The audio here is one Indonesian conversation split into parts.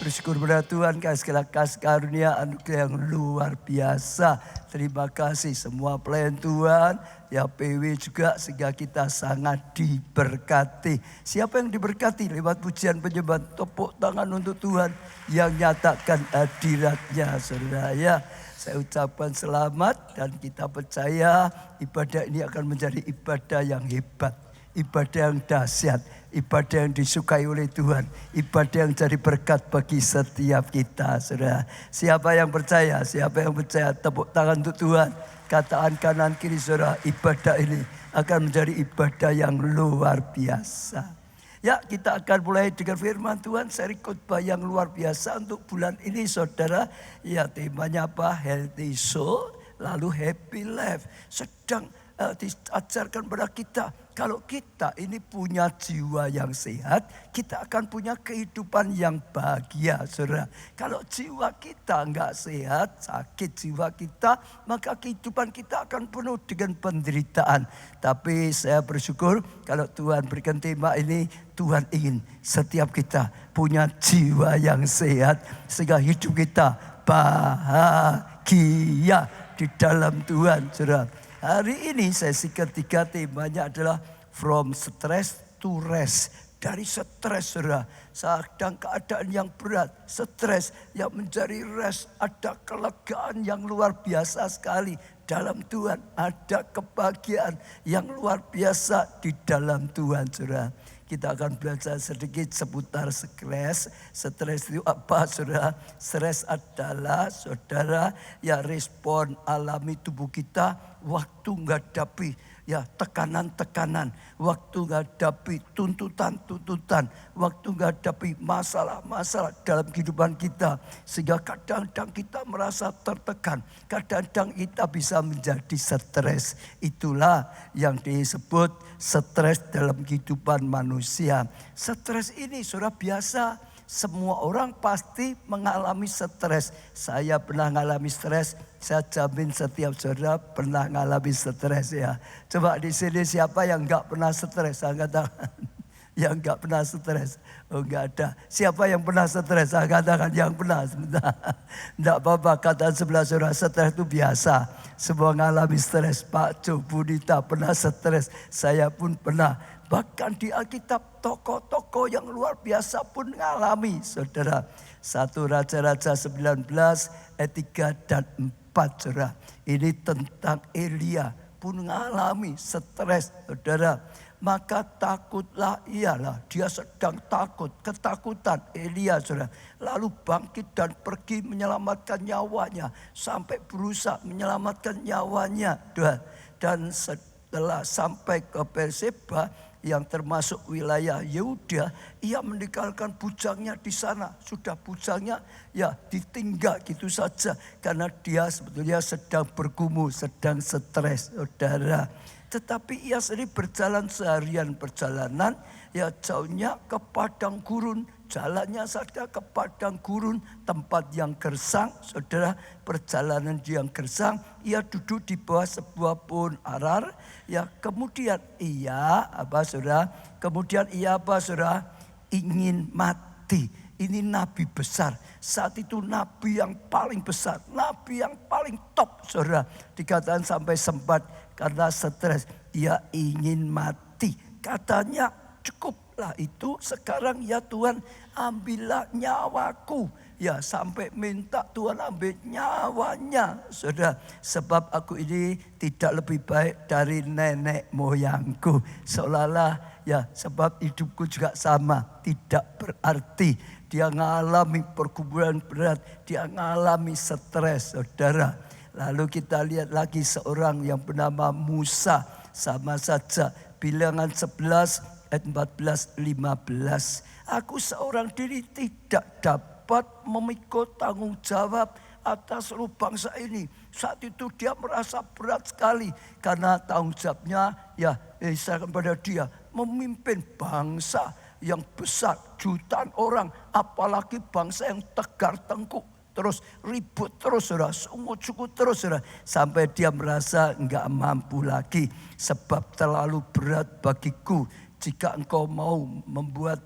Bersyukur pada Tuhan kasih karunia anugerah yang luar biasa. Terima kasih semua pelayan Tuhan, ya PW juga sehingga kita sangat diberkati. Siapa yang diberkati lewat pujian penyembahan, tepuk tangan untuk Tuhan yang nyatakan hadiratnya, saudara ya. Saya ucapkan selamat dan kita percaya ibadah ini akan menjadi ibadah yang hebat, ibadah yang dahsyat, ibadah yang disukai oleh Tuhan, ibadah yang jadi berkat bagi setiap kita, saudara. Siapa yang percaya? Siapa yang percaya? Tepuk tangan untuk Tuhan. Katakan kanan kiri saudara, ibadah ini akan menjadi ibadah yang luar biasa. Ya, kita akan mulai dengan firman Tuhan, seri khotbah yang luar biasa untuk bulan ini, saudara. Ya, temanya apa? Healthy soul, lalu happy life. Sedang diajarkan pada kita, kalau kita ini punya jiwa yang sehat, kita akan punya kehidupan yang bahagia, saudara. Kalau jiwa kita enggak sehat, sakit jiwa kita, maka kehidupan kita akan penuh dengan penderitaan. Tapi saya bersyukur kalau Tuhan berikan tema ini, Tuhan ingin setiap kita punya jiwa yang sehat, sehingga hidup kita bahagia di dalam Tuhan, saudara. Hari ini sesi ketiga temanya adalah from stress to rest. Dari stres, saudara, sedang keadaan yang berat, stres yang menjadi rest, ada kelegaan yang luar biasa sekali dalam Tuhan. Ada kebahagiaan yang luar biasa di dalam Tuhan, saudara. Kita akan belajar sedikit seputar stres. Stres itu apa, saudara? Stres adalah, saudara, ya respon alami tubuh kita waktu menghadapi ya tekanan-tekanan, waktu menghadapi tuntutan-tuntutan, waktu menghadapi masalah-masalah dalam kehidupan kita. Sehingga kadang-kadang kita merasa tertekan, kadang-kadang kita bisa menjadi stres. Itulah yang disebut stres dalam kehidupan manusia. Stres ini sudah biasa. Semua orang pasti mengalami stres. Saya pernah mengalami stres. Saya jamin setiap saudara pernah mengalami stres ya. Coba di sini siapa yang enggak pernah stres? Angkat tangan. Yang enggak pernah stres. Oh enggak ada. Siapa yang pernah stres? Angkat tangan yang pernah. Enggak apa-apa, kata sebelah saudara, stres itu biasa. Semua mengalami stres. Pak Jo, Budita pernah stres. Saya pun pernah. Bahkan di Alkitab tokoh-tokoh yang luar biasa pun mengalami, saudara. 1 Raja-Raja 19 ayat 3 dan 4, saudara. Ini tentang Elia pun mengalami stres, saudara. Maka takutlah ialah, dia sedang takut, ketakutan Elia, saudara. Lalu bangkit dan pergi menyelamatkan nyawanya, sampai berusaha menyelamatkan nyawanya. Dan setelah sampai ke Berseba, yang termasuk wilayah Yehuda, ia meninggalkan bujangnya di sana. Sudah bujangnya ya ditinggal gitu saja. Karena dia sebetulnya sedang bergumul, sedang stres, saudara. Tetapi ia sendiri berjalan seharian perjalanan, ya jauhnya ke padang gurun. Jalannya saja ke padang gurun, tempat yang gersang, saudara. Perjalanan yang gersang, ia duduk di bawah sebuah pohon arar. Ya kemudian ia ingin mati. Ini nabi besar. Saat itu nabi yang paling besar, nabi yang paling top, saudara. Dikatakan sampai sempat karena stres, ia ingin mati. Katanya cukuplah itu, sekarang ya Tuhan ambillah nyawaku. Ya sampai minta Tuhan ambil nyawanya, saudara. Sebab aku ini tidak lebih baik dari nenek moyangku. Seolah-olah ya sebab hidupku juga sama. Tidak berarti. Dia mengalami pergumulan berat. Dia mengalami stres, saudara. Lalu kita lihat lagi seorang yang bernama Musa. Sama saja. Bilangan 11 ayat 14-15. Aku seorang diri tidak dapat memikul tanggung jawab atas seluruh bangsa ini. Saat itu dia merasa berat sekali. Karena tanggung jawabnya ya diserahkan pada dia. Memimpin bangsa yang besar, jutaan orang. Apalagi bangsa yang tegar tengkuk. Terus ribut terus, saudara, sungut suku terus, saudara, sampai dia merasa enggak mampu lagi, sebab terlalu berat bagiku. jika engkau mau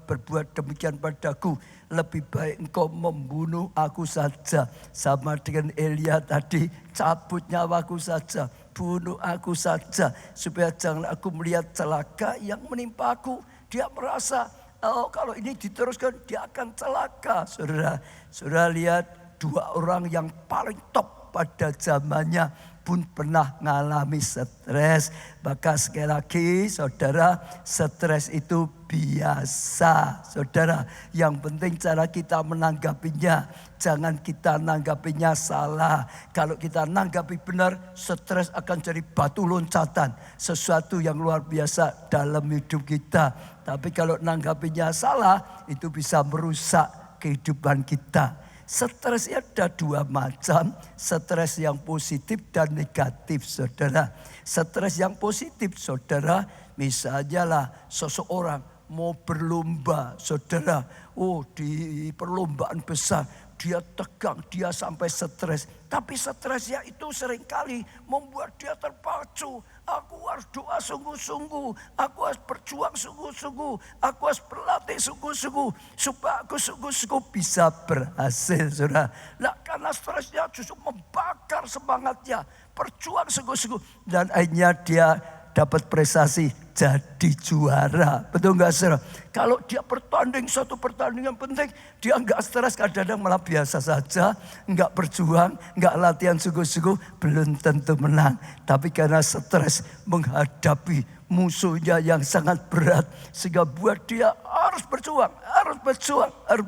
berbuat demikian padaku, lebih baik engkau membunuh aku saja. Sama dengan Elia tadi, cabut nyawaku saja, bunuh aku saja, supaya jangan aku melihat celaka yang menimpa aku. Dia merasa, oh kalau ini diteruskan dia akan celaka. Saudara lihat, dua orang yang paling top pada zamannya pun pernah mengalami stres. Maka sekali lagi saudara, stres itu biasa. Saudara, yang penting cara kita menanggapinya. Jangan kita nanggapinya salah. Kalau kita nanggapi benar, stres akan jadi batu loncatan. Sesuatu yang luar biasa dalam hidup kita. Tapi kalau nanggapinya salah, itu bisa merusak kehidupan kita. Stres ada dua macam, stres yang positif dan negatif, saudara. Stres yang positif, saudara, misalnya lah seseorang mau berlomba, saudara. Oh, di perlombaan besar dia tegang, dia sampai stres. Tapi stresnya itu seringkali membuat dia terpacu. Aku harus doa sungguh-sungguh, aku harus berjuang sungguh-sungguh, aku harus berlatih sungguh-sungguh, supaya aku sungguh-sungguh bisa berhasil, saudara. Nah, karena stresnya justru membakar semangatnya, berjuang sungguh-sungguh, dan akhirnya dia dapat prestasi, jadi juara. Betul nggak, saudara? Kalau dia bertanding suatu pertandingan penting, dia nggak stres, kadang-kadang malah biasa saja, nggak berjuang, nggak latihan sungguh-sungguh, belum tentu menang. Tapi karena stres menghadapi musuhnya yang sangat berat, sehingga buat dia harus berjuang, harus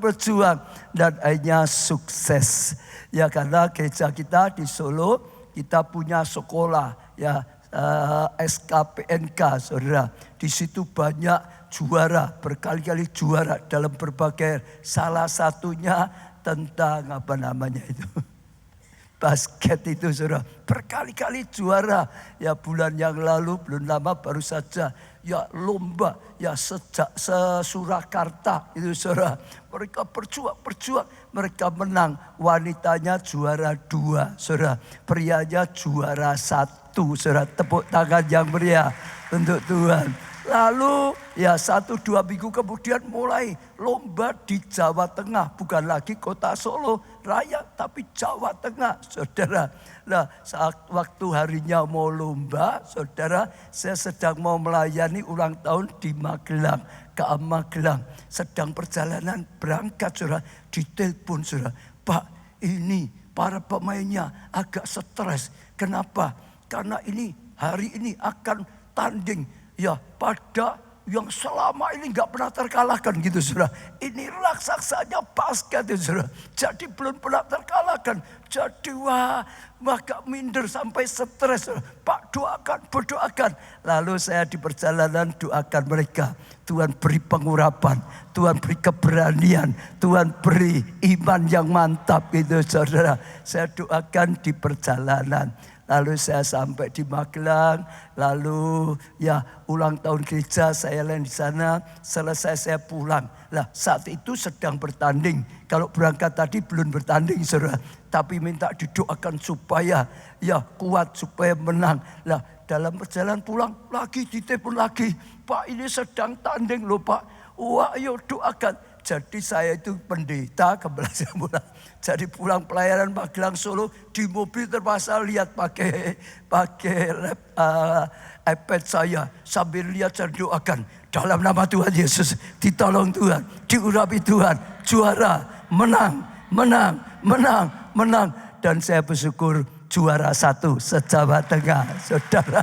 berjuang, dan akhirnya sukses. Ya, karena gereja kita di Solo, kita punya sekolah, ya. SKPNK, saudara. Di situ banyak juara, berkali-kali juara dalam berbagai. Salah satunya tentang apa namanya itu, basket itu, saudara. Berkali-kali juara. Ya, bulan yang lalu, belum lama baru saja, ya lomba, ya sejak Surakarta itu, saudara. Mereka berjuang, mereka menang. Wanitanya juara 2, saudara. Prianya juara 1, saudara. Tepuk tangan yang meriah untuk Tuhan. Lalu ya 1-2 minggu kemudian mulai lomba di Jawa Tengah. Bukan lagi kota Solo Raya, tapi Jawa Tengah, saudara. Nah, saat waktu harinya mau lomba, saudara, saya sedang mau melayani ulang tahun di Magelang. Ke Magelang, sedang perjalanan berangkat, saudara. Ditelepon, saudara. Pak, ini para pemainnya agak stres. Kenapa? Karena ini hari ini akan tanding, ya, pada yang selama ini nggak pernah terkalahkan gitu, saudara. Ini raksasanya basket, saudara. Jadi belum pernah terkalahkan. Jadi wah, maka minder sampai stres, saudara. Pak, doakan, berdoakan. Lalu saya di perjalanan doakan mereka. Tuhan beri pengurapan, Tuhan beri keberanian, Tuhan beri iman yang mantap gitu, saudara. Saya doakan di perjalanan. Lalu saya sampai di Magelang, lalu ya ulang tahun gereja saya lain di sana, selesai saya pulang. Lah, saat itu sedang bertanding. Kalau berangkat tadi belum bertanding, saudara. Tapi minta didoakan supaya ya kuat, supaya menang. Lah, dalam perjalanan pulang lagi ditelepon lagi. Pak, ini sedang tanding loh, Pak. Wah, ayo doakan. Jadi saya itu pendeta kebelas bulan. Jadi pulang pelayanan Magelang Solo, di mobil terpaksa lihat pakai iPad saya sambil lihat dan doakan. Dalam nama Tuhan Yesus, ditolong Tuhan, diurapi Tuhan, juara, menang. Dan saya bersyukur juara 1 se-Jawa Tengah, saudara.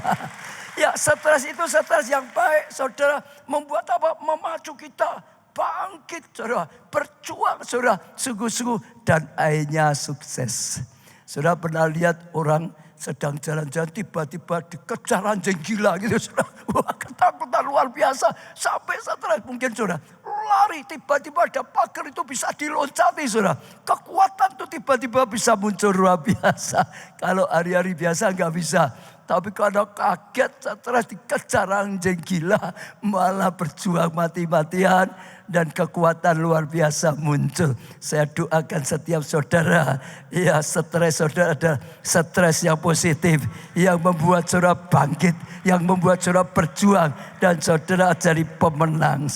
Ya, stres itu stres yang baik, saudara. Membuat apa? Memacu kita. Bangkit, saudara, berjuang, saudara, sungguh-sungguh, dan akhirnya sukses. Saudara pernah lihat orang sedang jalan-jalan tiba-tiba dikejar anjing gila gitu, saudara. Wah, ketakutan luar biasa, sampai stres mungkin, saudara. Lari, tiba-tiba ada pagar itu bisa diloncati, saudara. Kekuatan itu tiba-tiba bisa muncul luar biasa. Kalau hari-hari biasa nggak bisa. Tapi kalau kaget, stres dikejar anjing gila, malah berjuang mati-matian. dan kekuatan luar biasa muncul. Saya doakan setiap saudara, ya stres saudara adalah stres yang positif, yang membuat saudara bangkit, yang membuat saudara berjuang, dan saudara jadi pemenang.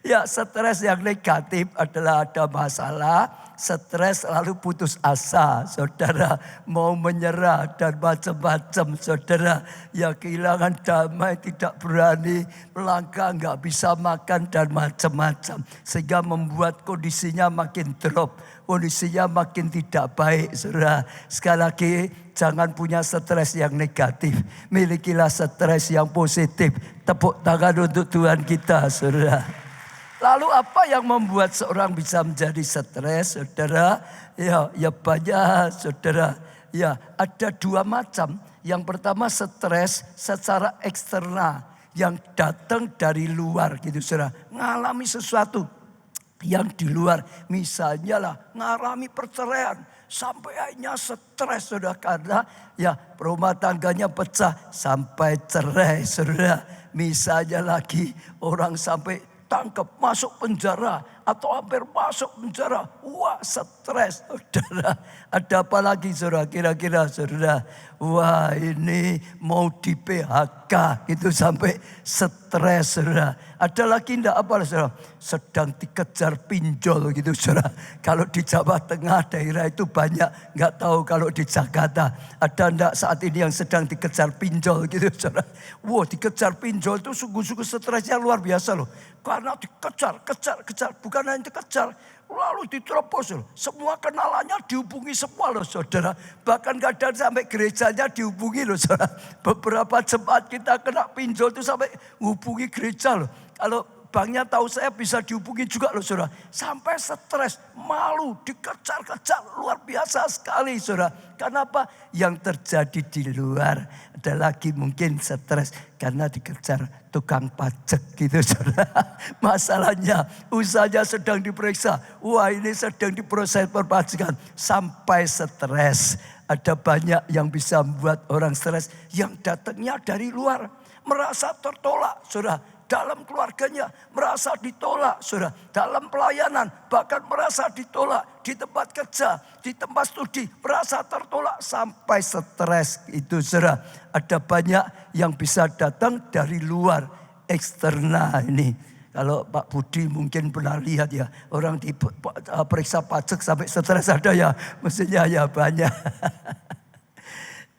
Ya, stres yang negatif adalah ada masalah, stres lalu putus asa, saudara mau menyerah dan macam-macam, saudara ya kehilangan damai, tidak berani melangkah, nggak bisa makan dan macam-macam, sehingga membuat kondisinya makin drop, kondisinya makin tidak baik, saudara. Sekali lagi, jangan punya stres yang negatif, milikilah stres yang positif. Tepuk tangan untuk Tuhan kita, saudara. Lalu apa yang membuat seorang bisa menjadi stres, saudara? Ya banyak, saudara. Ya, ada dua macam. Yang pertama stres secara eksternal, yang datang dari luar gitu, saudara. Ngalami sesuatu yang di luar, misalnya lah ngalami perceraian, sampai akhirnya stres, saudara, karena ya rumah tangganya pecah sampai cerai, saudara. Misalnya lagi orang sampai tangkap, masuk penjara, atau hampir masuk penjara. Wah, stres, saudara. Ada apa lagi, saudara? Kira-kira, saudara. Wah, ini mau di PHK, gitu sampai stres, saudara. Ada lagi enggak apa, saudara? Sedang dikejar pinjol, gitu, saudara. Kalau di Jawa Tengah daerah itu banyak, nggak tahu kalau di Jakarta. Ada enggak saat ini yang sedang dikejar pinjol, gitu, saudara? Wah, dikejar pinjol itu sungguh-sungguh stresnya luar biasa loh. Karena dikejar, kejar. Bukan hanya dikejar, lalu diterobos loh. Semua kenalannya dihubungi semua loh, saudara. Bahkan kadang sampai gerejanya dihubungi loh, saudara. Beberapa jemaat kita kena pinjol itu sampai hubungi gereja loh. Kalau banknya tahu saya bisa dihubungi juga loh, saudara. Sampai stres, malu, dikejar-kejar, luar biasa sekali, saudara. Kenapa? Yang terjadi di luar ada lagi mungkin stres karena dikejar tukang pajak gitu, saudara. Masalahnya usahanya sedang diperiksa. Wah, ini sedang diproses perpajakan, sampai stres. Ada banyak yang bisa membuat orang stres yang datangnya dari luar. Merasa tertolak, saudara. Dalam keluarganya merasa ditolak, saudara. Dalam pelayanan bahkan merasa ditolak. Di tempat kerja, di tempat studi merasa tertolak sampai stres itu, saudara. Ada banyak yang bisa datang dari luar, eksternal ini. Kalau Pak Budi mungkin pernah lihat ya, orang diperiksa pajak sampai stres ada ya, mestinya ya banyak.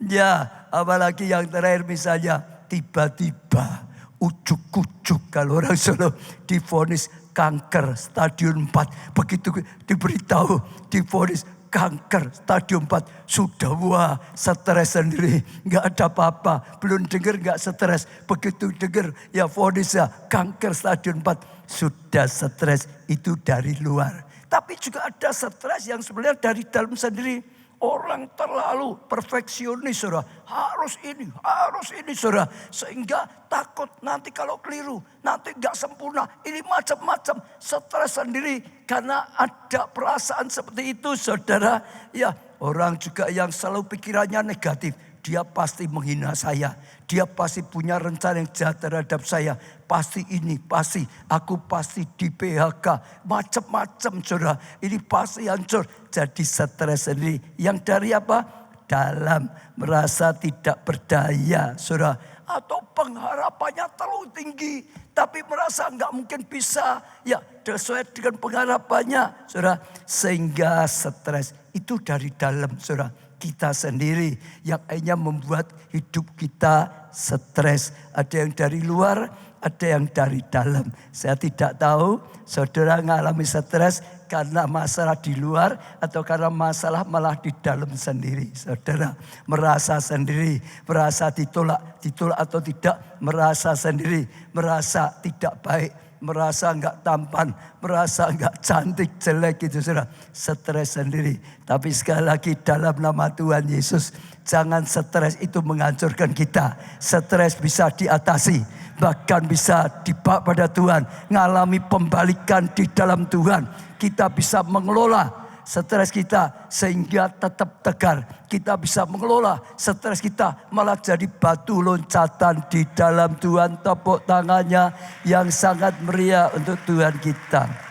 Ya, apalagi yang terakhir misalnya tiba-tiba ujuk-ujuk, kalau orang Solo divonis kanker stadium 4. Begitu diberitahu divonis kanker stadium 4. Sudah wah stres sendiri. Gak ada apa-apa. Belum dengar gak stres. Begitu dengar ya vonisnya kanker stadium 4. Sudah stres, itu dari luar. Tapi juga ada stres yang sebenarnya dari dalam sendiri. Orang terlalu perfeksionis, saudara. Harus ini, saudara. Sehingga takut nanti kalau keliru, nanti gak sempurna. Ini macam-macam, stres sendiri. Karena ada perasaan seperti itu, saudara. Ya, orang juga yang selalu pikirannya negatif. Dia pasti menghina saya. Dia pasti punya rencana yang jahat terhadap saya. Pasti ini, pasti. Aku pasti di PHK. Macam-macam, saudara. Ini pasti hancur. Jadi stres sendiri. Yang dari apa? Dalam merasa tidak berdaya, saudara. Atau pengharapannya terlalu tinggi. Tapi merasa nggak mungkin bisa. Ya, sesuai dengan pengharapannya, saudara. Sehingga stres itu dari dalam, saudara. Kita sendiri yang akhirnya membuat hidup kita stres. Ada yang dari luar, ada yang dari dalam. Saya tidak tahu saudara mengalami stres karena masalah di luar atau karena masalah malah di dalam sendiri. Saudara merasa sendiri, merasa ditolak atau tidak, merasa sendiri, merasa tidak baik, merasa enggak tampan, merasa enggak cantik, jelek gitu, saudara. Stres sendiri. Tapi sekali lagi dalam nama Tuhan Yesus, jangan stres itu menghancurkan kita. Stres bisa diatasi, bahkan bisa dibawa pada Tuhan. Ngalami pembalikan di dalam Tuhan. Kita bisa mengelola stres kita sehingga tetap tegar. Kita bisa mengelola stres kita malah jadi batu loncatan di dalam Tuhan. Tepuk tangannya yang sangat meriah untuk Tuhan kita.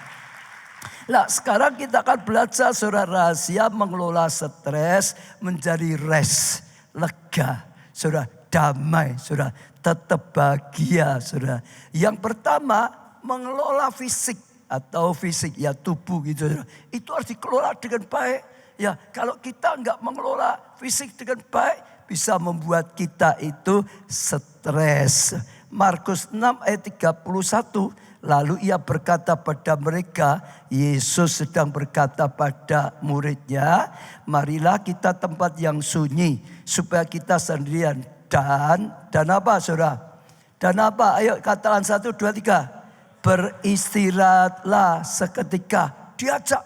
Nah sekarang kita akan belajar saudara rahasia mengelola stres menjadi rest, lega, saudara damai, saudara tetap bahagia, saudara. Yang pertama mengelola fisik atau fisik ya tubuh gitu, saudara. Itu harus dikelola dengan baik. Ya kalau kita nggak mengelola fisik dengan baik bisa membuat kita itu stres. Markus 6 ayat 31. Lalu ia berkata pada mereka, Yesus sedang berkata pada muridnya, marilah kita tempat yang sunyi supaya kita sendirian. Dan apa saudara? Dan apa? Ayo katakan 1, 2, 3. Beristirahatlah seketika. Diajak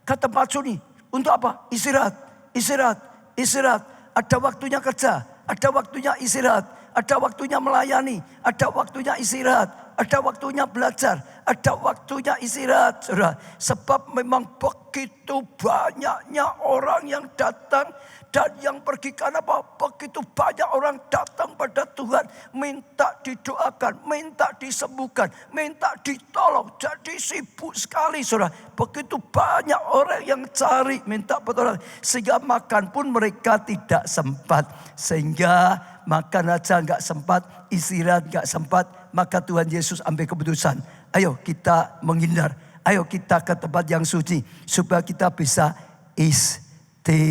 ke tempat sunyi. Untuk apa? Istirahat, istirahat, istirahat. Ada waktunya kerja, ada waktunya istirahat. Ada waktunya melayani, ada waktunya istirahat, ada waktunya belajar, ada waktunya istirahat. Saudara. Sebab memang begitu banyaknya orang yang datang dan yang pergi. Karena apa? Begitu banyak orang datang pada Tuhan. Minta didoakan, minta disembuhkan, minta ditolong. Jadi sibuk sekali saudara. Begitu banyak orang yang cari minta pertolongan. Sehingga makan pun mereka tidak sempat. Sehingga makan aja nggak sempat, istirahat nggak sempat, maka Tuhan Yesus ambil keputusan. Ayo kita menghindar, ayo kita ke tempat yang suci supaya kita bisa istirahat.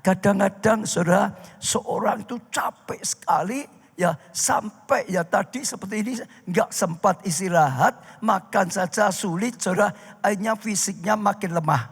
Kadang-kadang saudara, seorang itu capek sekali ya sampai ya tadi seperti ini nggak sempat istirahat, makan saja sulit saudara, akhirnya fisiknya makin lemah,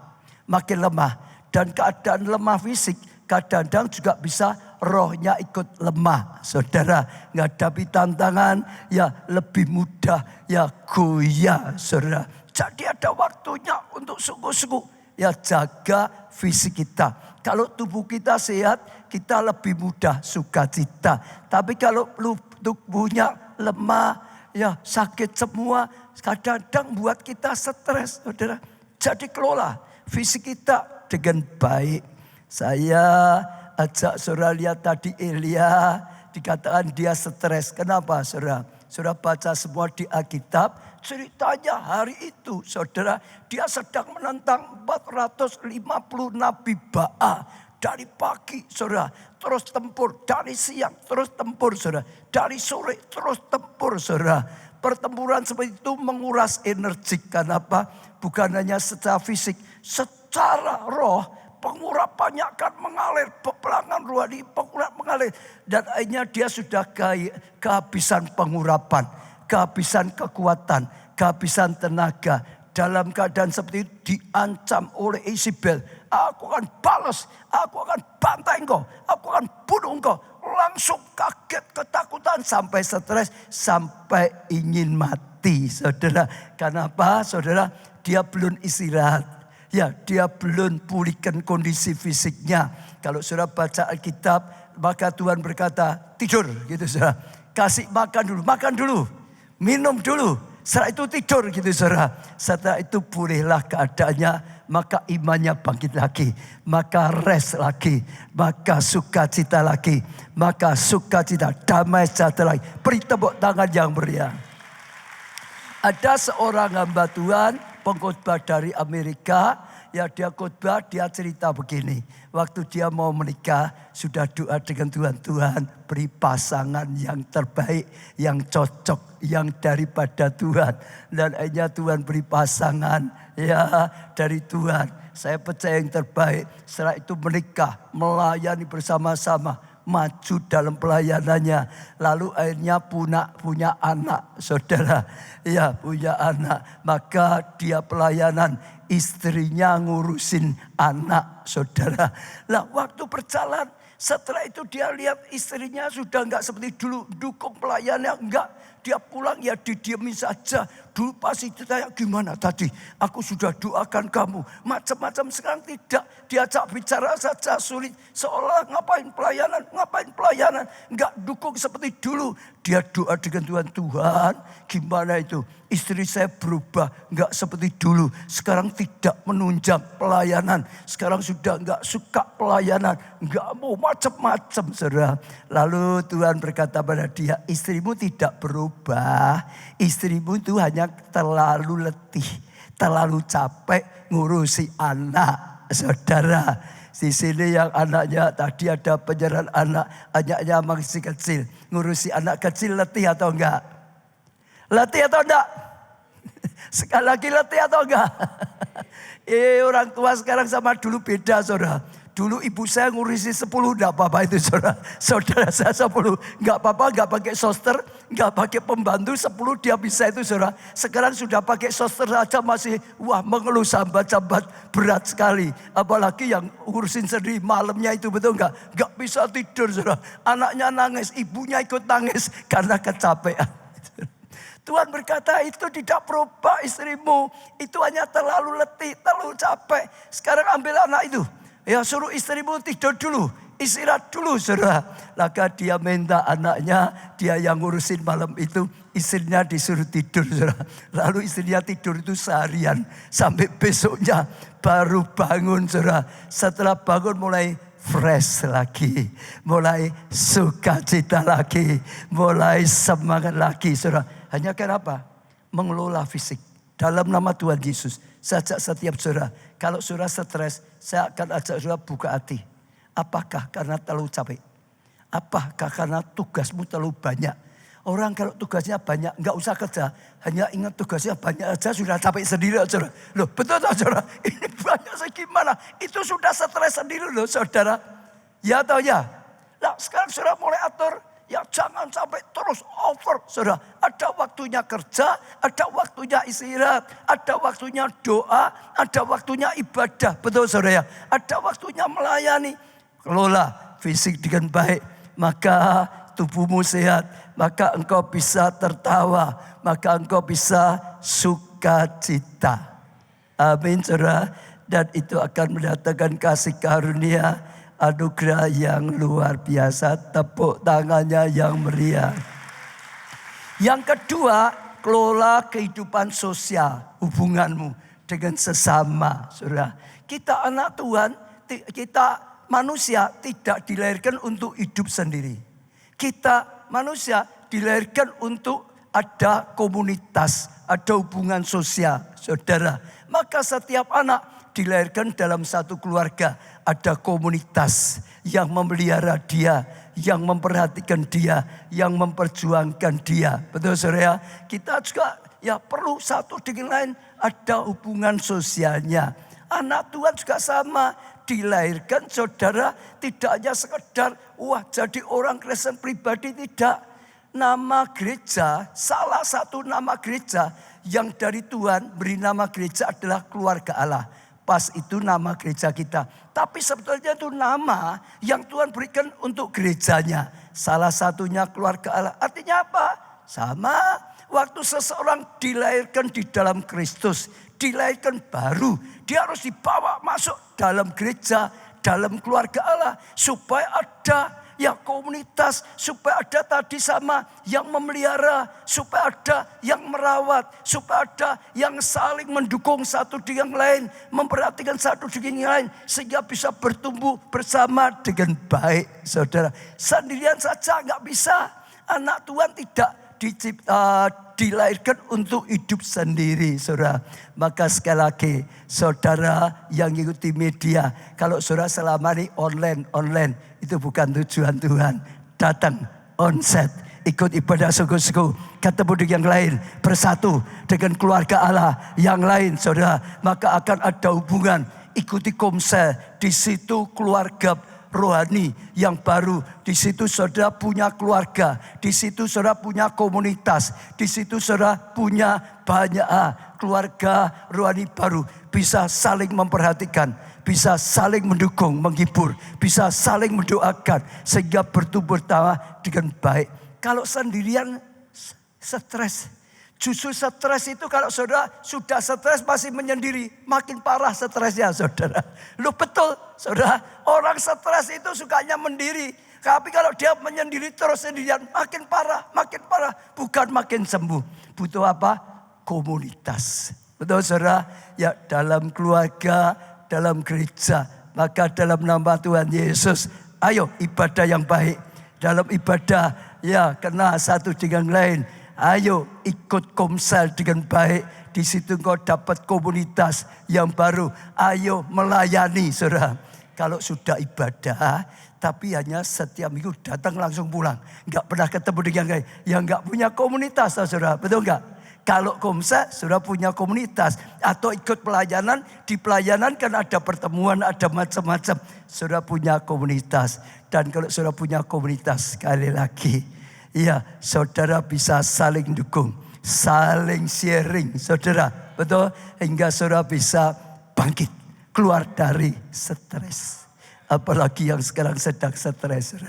dan keadaan lemah fisik. Kadang-kadang juga bisa rohnya ikut lemah. Saudara menghadapi tantangan ya lebih mudah ya goyah saudara. Jadi ada waktunya untuk sungguh-sungguh ya jaga fisik kita. Kalau tubuh kita sehat kita lebih mudah sukacita. Tapi kalau tubuhnya lemah ya sakit semua kadang-kadang buat kita stres saudara. Jadi kelola fisik kita dengan baik. Saya ajak saudara lihat tadi Elia dikatakan dia stres. Kenapa saudara? Saudara baca semua di Alkitab. Ceritanya hari itu saudara dia sedang menentang 450 nabi Baal. Dari pagi saudara terus tempur. Dari siang terus tempur saudara. Dari sore terus tempur saudara. Pertempuran seperti itu menguras energi. Kenapa? Bukan hanya secara fisik. Secara roh. Pengurapannya akan mengalir, peperangan rohani pengurapan mengalir. Dan akhirnya dia sudah kehabisan pengurapan, kehabisan kekuatan, kehabisan tenaga. Dalam keadaan seperti itu diancam oleh Isabel. Aku akan balas, aku akan bantai engkau, aku akan bunuh engkau. Langsung kaget, ketakutan, sampai stres, sampai ingin mati. Saudara, kenapa saudara? Dia belum istirahat. Ya dia belum pulihkan kondisi fisiknya. Kalau saudara baca Alkitab maka Tuhan berkata tidur gitu saudara. Kasih makan dulu, minum dulu. Setelah itu tidur gitu saudara. Setelah itu pulihlah keadaannya. Maka imannya bangkit lagi. Maka rest lagi. Maka sukacita lagi. Maka sukacita damai sejahtera lagi. Beri tepuk tangan yang meriah. Ada seorang hamba Tuhan. Pengkhotbah dari Amerika, ya dia khotbah, dia cerita begini. Waktu dia mau menikah, sudah doa dengan Tuhan. Tuhan beri pasangan yang terbaik, yang cocok, yang daripada Tuhan. Dan akhirnya Tuhan beri pasangan ya dari Tuhan. Saya percaya yang terbaik. Setelah itu menikah, melayani bersama-sama. Maju dalam pelayanannya. Lalu akhirnya punya anak saudara. Ya punya anak. Maka dia pelayanan. Istrinya ngurusin anak saudara. Nah waktu berjalan. Setelah itu dia lihat istrinya sudah enggak seperti dulu. Dukung pelayanannya enggak. Dia pulang ya didiamin saja. Dulu pasti ditanya gimana tadi. Aku sudah doakan kamu. Macam-macam, sekarang tidak. Diajak bicara saja sulit. Seolah ngapain pelayanan. Enggak dukung seperti dulu. Dia doa dengan Tuhan. Tuhan gimana itu. Istri saya berubah. Enggak seperti dulu. Sekarang tidak menunjang pelayanan. Sekarang sudah enggak suka pelayanan. Enggak mau macam-macam, saudara. Lalu Tuhan berkata pada dia, istrimu tidak berubah. Istrimu itu hanya terlalu letih, terlalu capek ngurusi anak. Saudara, di sini yang anaknya tadi ada penyerahan anak, anaknya masih kecil. Ngurusi anak kecil letih atau enggak? Letih atau enggak? Sekali lagi letih atau enggak? Orang tua sekarang sama dulu beda, saudara. Dulu ibu saya ngurusi 10, enggak apa-apa itu, saudara. Saudara saya 10, enggak apa-apa, enggak pakai soster, enggak pakai pembantu, 10 dia bisa itu, saudara. Sekarang sudah pakai soster aja masih mengeluh sambat-sambat berat sekali. Apalagi yang ngurusin sendiri malamnya itu, betul enggak? Enggak bisa tidur, saudara. Anaknya nangis, ibunya ikut nangis karena kecapean. Tuhan berkata itu tidak berubah istrimu. Itu hanya terlalu letih, terlalu capek. Sekarang ambil anak itu. Ya suruh istrimu tidur dulu. Istirahat dulu, saudara. Maka dia minta anaknya, dia yang ngurusin malam itu. Istrinya disuruh tidur, saudara. Lalu istrinya tidur itu seharian. Sampai besoknya baru bangun, saudara. Setelah bangun mulai fresh lagi. Mulai sukacita lagi. Mulai semangat lagi, saudara. Hanya kenapa? Mengelola fisik. Dalam nama Tuhan Yesus. Saya ajak setiap saudara. Kalau saudara stres, saya akan ajak saudara buka hati. Apakah karena terlalu capek? Apakah karena tugasmu terlalu banyak? Orang kalau tugasnya banyak, enggak usah kerja. Hanya ingat tugasnya banyak aja sudah capek sendiri, saudara. Loh betul tak, saudara? Ini banyak segimana? Itu sudah stres sendiri loh, saudara. Ya atau ya? Nah sekarang saudara mulai atur. Ya jangan sampai terus over, saudara. Ada waktunya kerja, ada waktunya istirahat, ada waktunya doa, ada waktunya ibadah. Betul, saudara ya? Ada waktunya melayani. Kelola fisik dengan baik, maka tubuhmu sehat, maka engkau bisa tertawa, maka engkau bisa sukacita. Amin, saudara. Dan itu akan mendatangkan kasih karunia, anugerah yang luar biasa, tepuk tangannya yang meriah. Yang kedua, kelola kehidupan sosial, hubunganmu dengan sesama, saudara. Kita anak Tuhan, kita manusia tidak dilahirkan untuk hidup sendiri. Kita manusia dilahirkan untuk ada komunitas, ada hubungan sosial, saudara. Maka setiap anak dilahirkan dalam satu keluarga. Ada komunitas yang memelihara dia, yang memperhatikan dia, yang memperjuangkan dia. Betul, saudara? Kita juga ya perlu satu dengan lain ada hubungan sosialnya. Anak Tuhan juga sama, dilahirkan, saudara, tidak hanya sekedar jadi orang Kristen pribadi, tidak. Nama gereja, salah satu nama gereja yang dari Tuhan beri nama gereja adalah keluarga Allah. Pas itu nama gereja kita. Tapi sebetulnya itu nama yang Tuhan berikan untuk gerejanya. Salah satunya keluarga Allah. Artinya apa? Sama. Waktu seseorang dilahirkan di dalam Kristus. Dilahirkan baru. Dia harus dibawa masuk dalam gereja. Dalam keluarga Allah. Supaya ada komunitas, supaya ada tadi sama yang memelihara, supaya ada yang merawat, supaya ada yang saling mendukung satu dengan yang lain, memperhatikan satu dengan yang lain, sehingga bisa bertumbuh bersama dengan baik, saudara. Sendirian saja nggak bisa. Anak Tuhan tidak dilahirkan untuk hidup sendiri, saudara. Maka sekali lagi, saudara yang ikuti media, kalau saudara selama ini online, itu bukan tujuan Tuhan. Datang onsite, ikut ibadah sungguh-sungguh, ketemu dengan yang lain, bersatu dengan keluarga Allah yang lain, saudara. Maka akan ada hubungan. Ikuti komsel, di situ keluarga rohani yang baru. Di situ saudara punya keluarga, di situ saudara punya komunitas, di situ saudara punya banyak keluarga rohani baru. Bisa saling memperhatikan, bisa saling mendukung, menghibur, bisa saling mendoakan sehingga bertumbuh dengan baik. Kalau sendirian Stres. Justru stres itu kalau saudara sudah stres masih menyendiri. Makin parah stresnya saudara. Loh betul saudara. Orang stres itu sukanya mendiri. Tapi kalau dia menyendiri terus sendirian makin parah. Makin parah. Bukan makin sembuh. Butuh apa? Komunitas. Betul saudara. Ya dalam keluarga, dalam gereja. Maka dalam nama Tuhan Yesus. Ayo ibadah yang baik. Dalam ibadah ya kena satu dengan lain. Ayo ikut komsel dengan baik. Di situ kau dapat komunitas yang baru. Ayo melayani saudara. Kalau sudah ibadah tapi hanya setiap minggu datang langsung pulang. Enggak pernah ketemu dengan lain. Yang enggak punya komunitas saudara. Betul enggak? Kalau komsel sudah punya komunitas. Atau ikut pelayanan. Di pelayanan kan ada pertemuan, ada macam-macam. Sudah punya komunitas. Dan kalau sudah punya komunitas sekali lagi. Iya, saudara bisa saling dukung, saling sharing, saudara. Betul? Hingga saudara bisa bangkit, keluar dari stres. Apalagi yang sekarang sedang stres.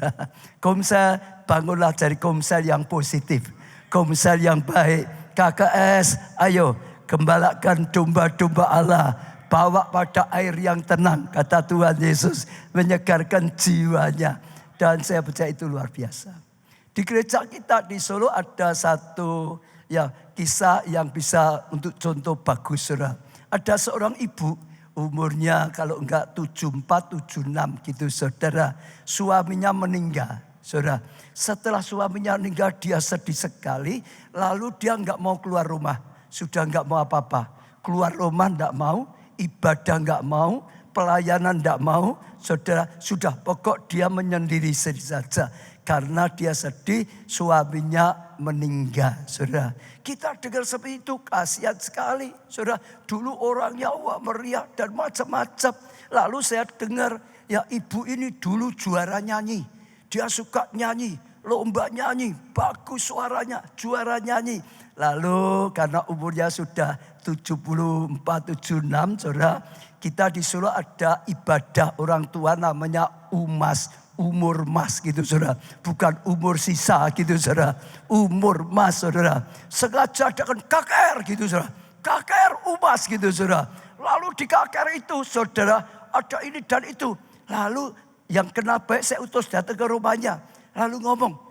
Komsel, bangunlah dari komsel yang positif. Komsel yang baik. KKS, ayo gembalakan domba-domba Allah. Bawa pada air yang tenang, kata Tuhan Yesus. Menyegarkan jiwanya. Dan saya percaya itu luar biasa. Di gereja kita di Solo ada satu ya kisah yang bisa untuk contoh bagus saudara. Ada seorang ibu umurnya kalau enggak 74, 76 gitu saudara. Suaminya meninggal saudara. Setelah suaminya meninggal dia sedih sekali. Lalu dia enggak mau keluar rumah. Sudah enggak mau apa-apa. Keluar rumah enggak mau. Ibadah enggak mau. Pelayanan enggak mau. Saudara sudah pokok dia menyendiri saja. Karena dia sedih suaminya meninggal. Saudara, kita dengar seperti itu kasihan sekali. Saudara, dulu orangnya wah meriah dan macam-macam. Lalu saya dengar ya ibu ini dulu juara nyanyi. Dia suka nyanyi, lomba nyanyi, bagus suaranya, juara nyanyi. Lalu karena umurnya sudah 74, 76 saudara. Kita di Solo ada ibadah orang tua namanya UMAS. Umur mas gitu saudara. Bukan umur sisa gitu saudara. Umur mas saudara. Sengaja dengan KKR gitu saudara. KKR umas gitu saudara. Lalu di KKR itu saudara ada ini dan itu. Lalu yang kena baik saya utus datang ke rumahnya. Lalu ngomong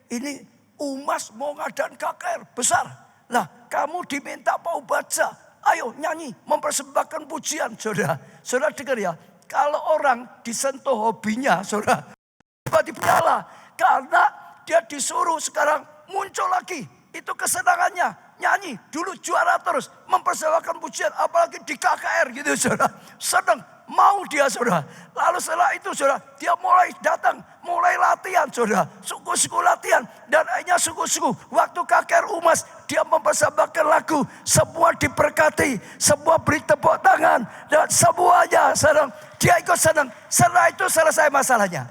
ini umas mau ngadain KKR besar. Lah kamu diminta mau baca. Ayo nyanyi mempersembahkan pujian saudara. Saudara dengar ya. Kalau orang disentuh hobinya, saudara, tiba-tiba nyala. Karena dia disuruh sekarang muncul lagi. Itu kesenangannya. Nyanyi, dulu juara terus. Mempersembahkan pujian, apalagi di KKR gitu, saudara. Senang, mau dia, saudara. Lalu setelah itu, saudara, dia mulai datang. Mulai latihan, saudara. Suku-suku latihan. Dan akhirnya suku-suku. Waktu KKR Umas, dia mempersembahkan lagu. Semua diberkati. Semua beri tepuk tangan. Dan semuanya senang. Dia ikut senang. Setelah itu selesai masalahnya.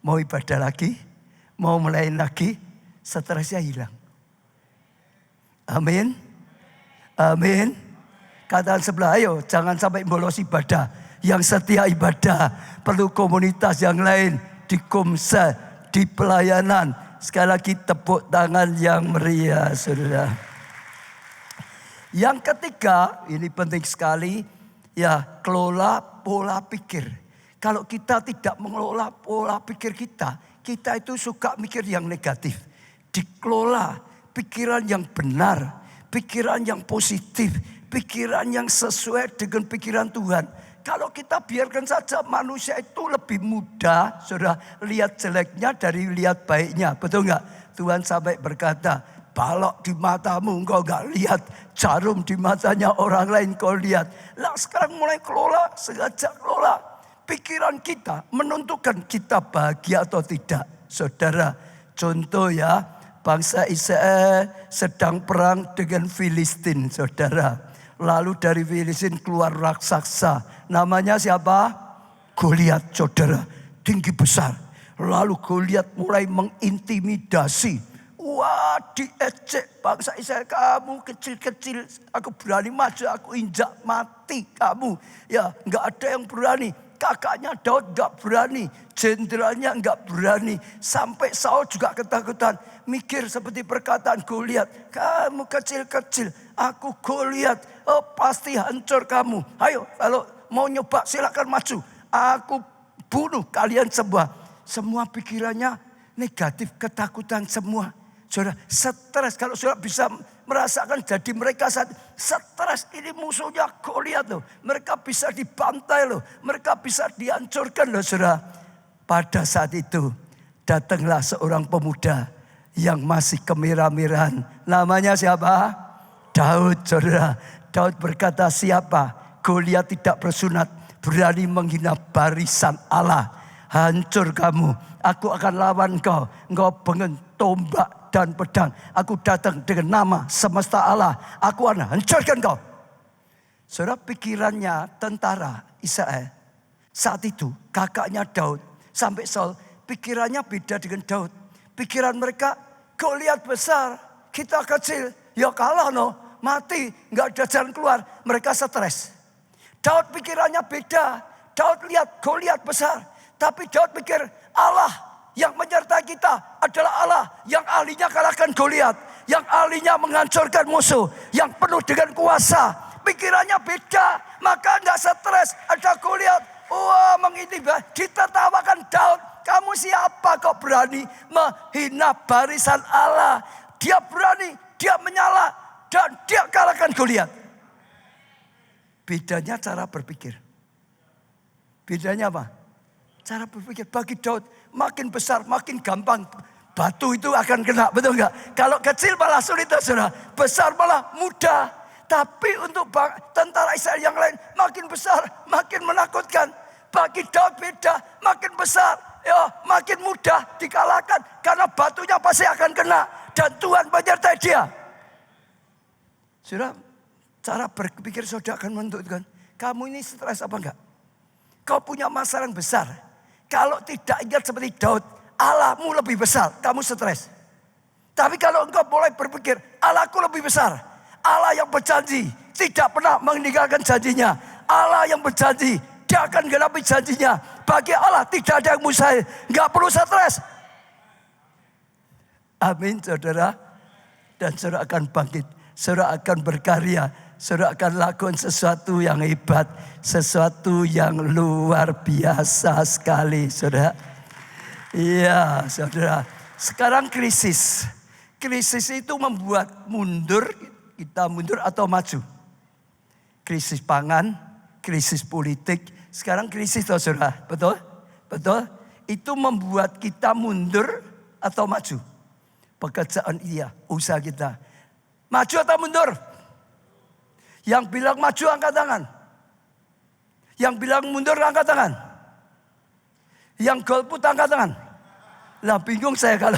Mau ibadah lagi. Mau melayani lagi. Stresnya hilang. Amin. Amin. Katakan sebelah, ayo jangan sampai bolos ibadah. Yang setia ibadah. Perlu komunitas yang lain. Di komsel, di pelayanan. Sekali lagi tepuk tangan yang meriah saudara. Yang ketiga, ini penting sekali. Ya, kelola pola pikir. Kalau kita tidak mengelola pola pikir kita itu suka mikir yang negatif. Dikelola pikiran yang benar, pikiran yang positif, pikiran yang sesuai dengan pikiran Tuhan. Kalau kita biarkan saja manusia itu lebih mudah, saudara, lihat jeleknya dari lihat baiknya. Betul enggak? Tuhan sampai berkata, balok di matamu engkau enggak lihat, jarum di matanya orang lain kau lihat. Lah sekarang mulai kelola, sengaja kelola. Pikiran kita menentukan kita bahagia atau tidak. Saudara, contoh ya, bangsa Israel sedang perang dengan Filistin, saudara. Lalu dari Filistin keluar raksasa. Namanya siapa? Goliat, saudara. Tinggi besar. Lalu Goliat mulai mengintimidasi. Wah, diejek bangsa Israel. Kamu kecil-kecil. Aku berani maju, aku injak mati kamu. Ya, enggak ada yang berani. kakaknya Daud gak berani, jenderalnya gak berani. Sampai Saul juga ketakutan. Mikir seperti perkataan Goliat, kamu kecil-kecil, aku Goliat, oh pasti hancur kamu. Ayo kalau mau nyoba silakan maju, aku bunuh kalian semua. Semua pikirannya negatif, ketakutan semua. Saudara, stres. Kalau saudara bisa merasakan jadi mereka saat stres, ini musuhnya Goliat loh. Mereka bisa dibantai loh. Mereka bisa dihancurkan loh saudara. Pada saat itu datanglah seorang pemuda yang masih kemerah-merahan. Namanya siapa? Daud saudara. Daud berkata, siapa? Goliat tidak bersunat, berani menghina barisan Allah. Hancur kamu, aku akan lawan kau. Engkau dengan tombak dan pedang. Aku datang dengan nama semesta Allah. Aku akan hancurkan kau. Saudara, pikirannya tentara Israel saat itu, kakaknya Daud sampai Saul, pikirannya beda dengan Daud. Pikiran mereka, Goliat besar, kita kecil, ya kalah no, mati, nggak ada jalan keluar. Mereka stres. Daud pikirannya beda. Daud lihat Goliat besar, tapi Daud pikir Allah yang menyertai kita adalah Allah yang ahlinya kalahkan Goliat, yang ahlinya menghancurkan musuh, yang penuh dengan kuasa. Pikirannya beda, maka nggak stres. Ada Goliat, wah mengintip, ditertawakan Daud. Kamu siapa kok berani menghina barisan Allah? Dia berani, dia menyala, dan dia kalahkan Goliat. Bedanya cara berpikir. Bedanya apa? Cara berpikir bagi Daud makin besar, makin gampang. Batu itu akan kena, betul enggak? Kalau kecil malah sulit, saudara. Besar malah mudah. Tapi untuk tentara Israel yang lain makin besar, makin menakutkan. Bagi Daud beda, makin besar, ya makin mudah dikalahkan. Karena batunya pasti akan kena. Dan Tuhan menyertai dia. Saudara, cara berpikir saudara akan menentukan kamu ini stres apa enggak. Kau punya masalah yang besar. Kalau tidak ingat seperti Daud, Allahmu lebih besar, kamu stres. Tapi kalau engkau mulai berpikir, Allahku lebih besar. Allah yang berjanji, tidak pernah meninggalkan janjinya. Allah yang berjanji, dia akan genapi janjinya. Bagi Allah tidak ada yang mustahil, enggak perlu stres. Amin saudara. Dan saudara akan bangkit, saudara akan berkarya, saudara akan lakukan sesuatu yang hebat, sesuatu yang luar biasa sekali, saudara. Iya, saudara. Sekarang krisis. Krisis itu membuat mundur, kita mundur atau maju. Krisis pangan, krisis politik, sekarang krisis toh, saudara. Betul? Betul? Itu membuat kita mundur atau maju. Pekerjaan iya, usaha kita. Maju atau mundur? Yang bilang maju angkat tangan. Yang bilang mundur angkat tangan. Yang golput angkat tangan. Lah bingung saya kalau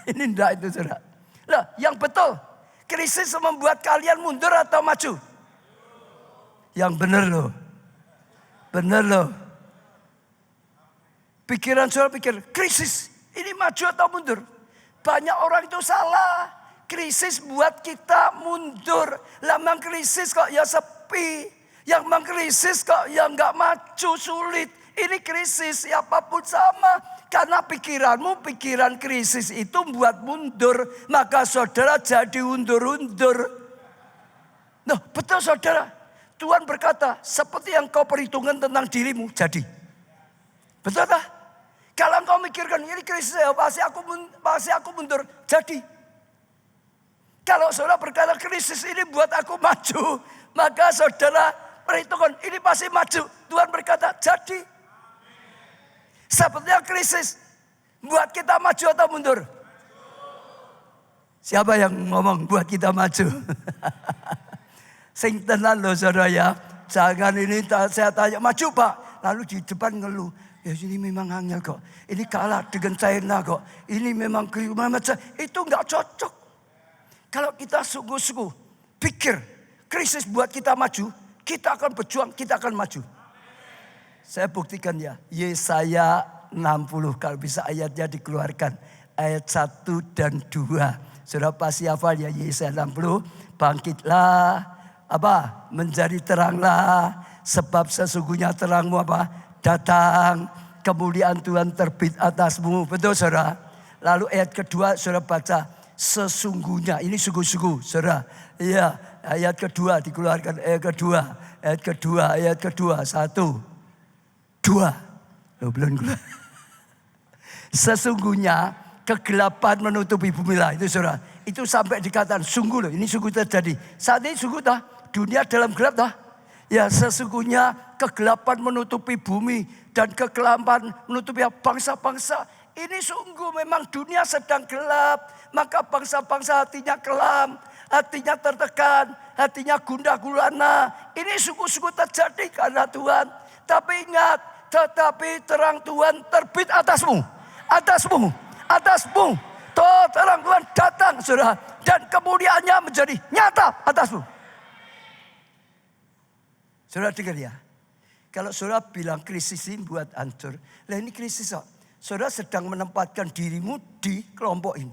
ini enggak itu saudara. Lah yang betul, krisis membuat kalian mundur atau maju? Yang benar loh. Benar loh. Pikiran saudara pikir, krisis ini maju atau mundur? Banyak orang itu salah. Krisis buat kita mundur. Lambang krisis kok ya sepi. Yang mengkrisis kok ya nggak maju, sulit. Ini krisis siapapun sama. Karena pikiranmu, pikiran krisis itu buat mundur. Maka saudara jadi undur-undur. Nah betul saudara. Tuhan berkata seperti yang kau perhitungkan tentang dirimu jadi. Betul tak? Kalau engkau mikirkan ini krisis ya pasti aku mundur. Jadi. Kalau saudara berkata krisis ini buat aku maju. Maka saudara perhitungkan ini pasti maju. Tuhan berkata jadi. Sepertinya krisis buat kita maju atau mundur? Siapa yang ngomong buat kita maju? Sing tenan loh saudara ya. Jangan ini saya tanya maju pak. Lalu di depan ngeluh. Ya ini memang angel kok. Ini kalah dengan China kok. Ini memang itu nggak cocok. Kalau kita sungguh-sungguh pikir krisis buat kita maju, kita akan berjuang, kita akan maju. Saya buktikan ya, Yesaya 60 kalau bisa ayatnya dikeluarkan. Ayat 1 dan 2. Saudara pasti hafal ya Yesaya 60. Bangkitlah, menjadi teranglah. Sebab sesungguhnya terangmu datang. Kemuliaan Tuhan terbit atasmu. Betul saudara? Lalu ayat kedua saudara baca sesungguhnya. Ini sungguh-sungguh saudara. Iya, ayat kedua dikeluarkan. Ayat kedua. 1, 2. Belum keluar. Sesungguhnya kegelapan menutupi bumi lah. Itu saudara. Itu sampai dikatakan sungguh loh. Ini sungguh terjadi. Saat ini sungguh dah. Dunia dalam gelap dah. Ya sesungguhnya kegelapan menutupi bumi. Dan kegelapan menutupi bangsa-bangsa. Ini sungguh memang dunia sedang gelap. Maka bangsa-bangsa hatinya kelam. Hatinya tertekan. Hatinya gundah gulana. Ini sungguh-sungguh terjadi karena Tuhan. Tapi ingat. Tetapi terang Tuhan terbit atasmu. Atasmu. Terang Tuhan datang saudara. Dan kemuliaannya menjadi nyata atasmu. Saudara dengar ya. Kalau saudara bilang krisis ini buat hancur. Lah ini krisis kok. Saudara sedang menempatkan dirimu di kelompok ini.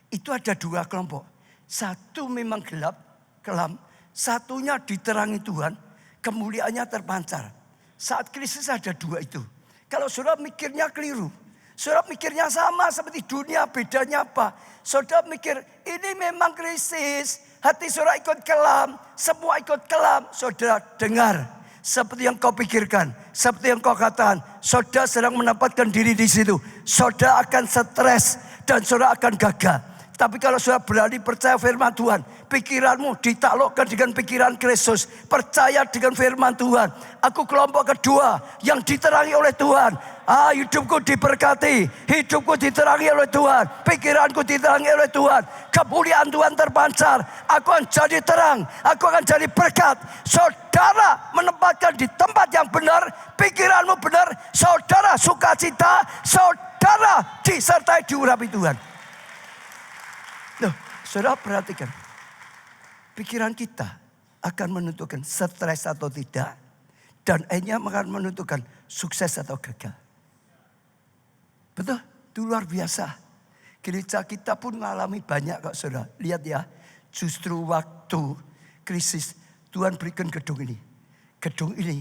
Itu ada 2 kelompok. Satu memang gelap, kelam. Satunya diterangi Tuhan. Kemuliaannya terpancar. Saat krisis ada 2 itu. Kalau saudara mikirnya keliru. Saudara mikirnya sama seperti dunia, bedanya apa? Saudara mikir ini memang krisis. Hati saudara ikut kelam. Semua ikut kelam. Saudara dengar. Seperti yang kau pikirkan, seperti yang kau katakan, saudara sedang menempatkan diri di situ. Saudara akan stres dan saudara akan gagal. Tapi kalau saudara berani percaya firman Tuhan, pikiranmu ditaklukkan dengan pikiran Kristus. Percaya dengan firman Tuhan. Aku kelompok kedua yang diterangi oleh Tuhan. Hidupku diberkati, hidupku diterangi oleh Tuhan. Pikiranku diterangi oleh Tuhan. Kemuliaan Tuhan terpancar. Aku akan jadi terang, aku akan jadi berkat. Saudara menempatkan di tempat yang benar, pikiranmu benar. Saudara sukacita, saudara disertai diurapi Tuhan. Loh, saudara perhatikan. Pikiran kita akan menentukan stres atau tidak. Dan akhirnya akan menentukan sukses atau gagal. Betul? Itu luar biasa. Gereja kita pun mengalami banyak kok saudara. Lihat ya. Justru waktu krisis Tuhan berikan gedung ini. Gedung ini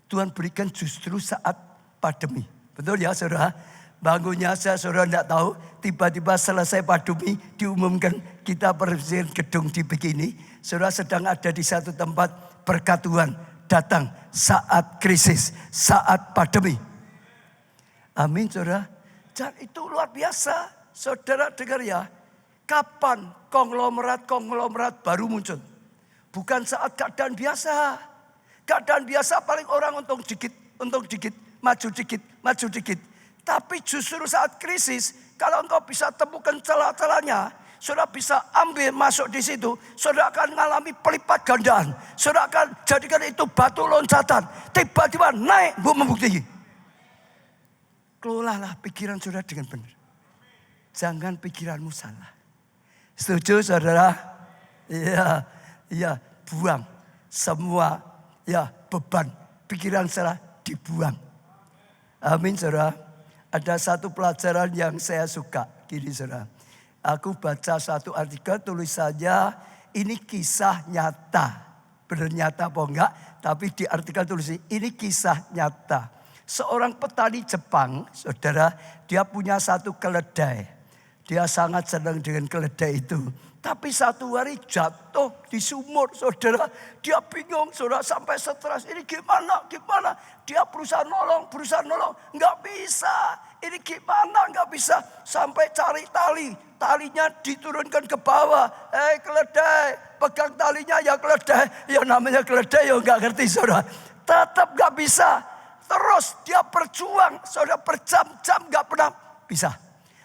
Tuhan berikan justru saat pandemi. Betul ya saudara? Bangunnya saudara tidak tahu. Tiba-tiba selesai pandemi diumumkan kita bersihkan gedung di begini. Saudara sedang ada di satu tempat, berkat Tuhan datang saat krisis, saat pandemi. Amin saudara. Dan itu luar biasa. Saudara dengar ya. Kapan konglomerat baru muncul? Bukan saat keadaan biasa. Keadaan biasa paling orang untung dikit, maju dikit. Tapi justru saat krisis, kalau engkau bisa temukan celah-celahnya, saudara bisa ambil masuk di situ, saudara akan mengalami pelipat gandaan. Saudara akan jadikan itu batu loncatan. Tiba-tiba naik, membuktikan. Kelolalah pikiran saudara dengan benar. Jangan pikiranmu salah. Setuju saudara? Iya, buang semua beban pikiran salah dibuang. Amin saudara. Ada satu pelajaran yang saya suka. Gini saudara. Aku baca satu artikel tulisannya ini kisah nyata. Benar nyata apa enggak. Tapi di artikel tulis ini kisah nyata. Seorang petani Jepang saudara. Dia punya satu keledai. Dia sangat senang dengan keledai itu. Tapi satu hari jatuh di sumur saudara. Dia bingung saudara sampai stres. Ini gimana? Dia berusaha nolong. Nggak bisa. Ini gimana? Nggak bisa. Sampai cari tali. Talinya diturunkan ke bawah. Keledai. Pegang talinya ya keledai. Ya namanya keledai ya nggak ngerti saudara. Tetap nggak bisa. Terus dia berjuang. Saudara berjam-jam nggak pernah bisa.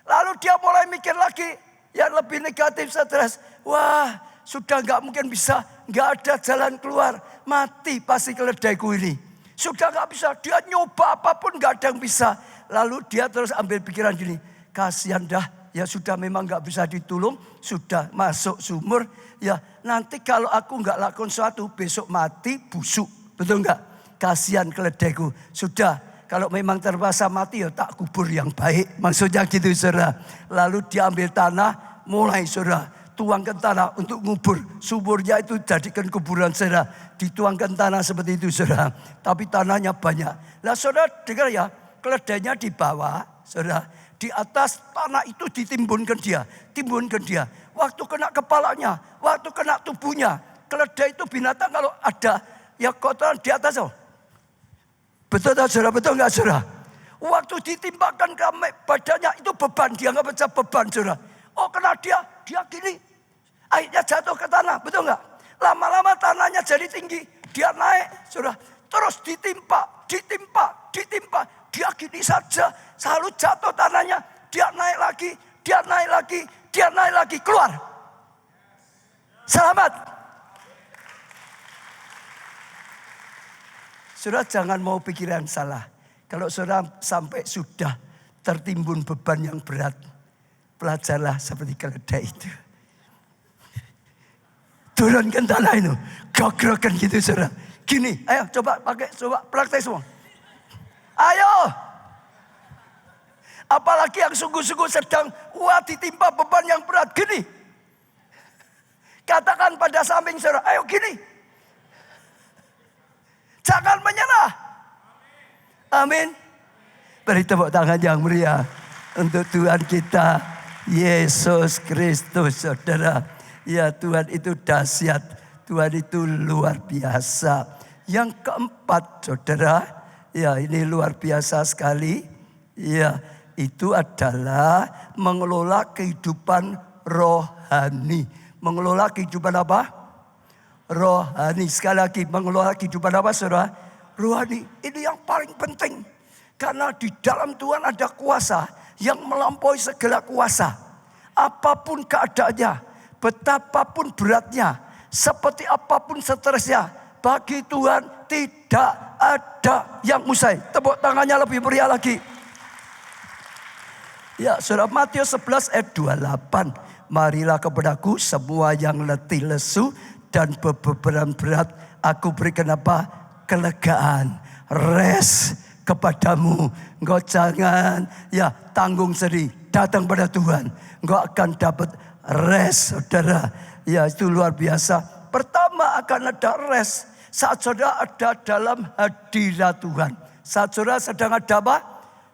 Lalu dia mulai mikir lagi. Yang lebih negatif stres. Wah sudah gak mungkin bisa. Gak ada jalan keluar. Mati pasti keledaiku ini. Sudah gak bisa. Dia nyoba apapun gak ada yang bisa. Lalu dia terus ambil pikiran gini. Kasihan dah. Ya sudah memang gak bisa ditolong. Sudah masuk sumur. Ya nanti kalau aku gak lakukan sesuatu. Besok mati busuk. Betul gak? Kasihan keledaiku. Sudah. Kalau memang terpaksa mati ya tak kubur yang baik. Maksudnya gitu saudara. Lalu dia ambil tanah. Mulai saudara tuangkan tanah untuk ngubur. Suburnya itu jadikan kuburan saudara. Dituangkan tanah seperti itu saudara. Tapi tanahnya banyak. Nah saudara dengar ya, keledainya di bawah saudara. Di atas tanah itu ditimbunkan dia. Timbunkan dia. Waktu kena kepalanya, waktu kena tubuhnya. Keledai itu binatang kalau ada ya kotoran di atas. Oh. Betul tak saudara? Betul nggak saudara? Waktu ditimpakan ke badannya itu beban. Dia nggak baca beban saudara. Oh kena dia gini. Akhirnya jatuh ke tanah. Betul nggak? Lama-lama tanahnya jadi tinggi. Dia naik saudara. Terus ditimpa. Dia gini saja. Selalu jatuh tanahnya. Dia naik lagi. Keluar. Selamat. Saudara jangan mau pikiran salah. Kalau saudara sampai sudah tertimbun beban yang berat. Belajarlah seperti keledai itu. Turunkan tanah itu. Gogrokan gitu saudara. Gini, ayo coba praktek semua. Ayo. Apalagi yang sungguh-sungguh sedang ditimpa beban yang berat. Gini. Katakan pada samping saudara, ayo gini. Jangan menyerah. Amin. Beri tepuk tangan yang meriah untuk Tuhan kita Yesus Kristus saudara. Ya Tuhan itu dahsyat. Tuhan itu luar biasa. Yang keempat saudara. Ya ini luar biasa sekali. Ya itu adalah mengelola kehidupan rohani. Mengelola kehidupan apa? Rohani. Sekali lagi mengelola kehidupan apa saudara? Rohani. Ini yang paling penting. Karena di dalam Tuhan ada kuasa yang melampaui segala kuasa. Apapun keadaannya, betapapun beratnya, seperti apapun stresnya, bagi Tuhan tidak ada yang mustahil. Tepuk tangannya lebih meriah lagi. Ya saudara, Matius 11 ayat 28. Marilah kepadaku semua yang letih lesu dan beban berat, aku berikan apa? Kelegaan, rest kepadamu. Engkau jangan ya tanggung sendiri, datang pada Tuhan. Engkau akan dapat rest saudara. Ya itu luar biasa. Pertama akan ada rest saat saudara ada dalam hadirat Tuhan. Saat saudara sedang ada apa?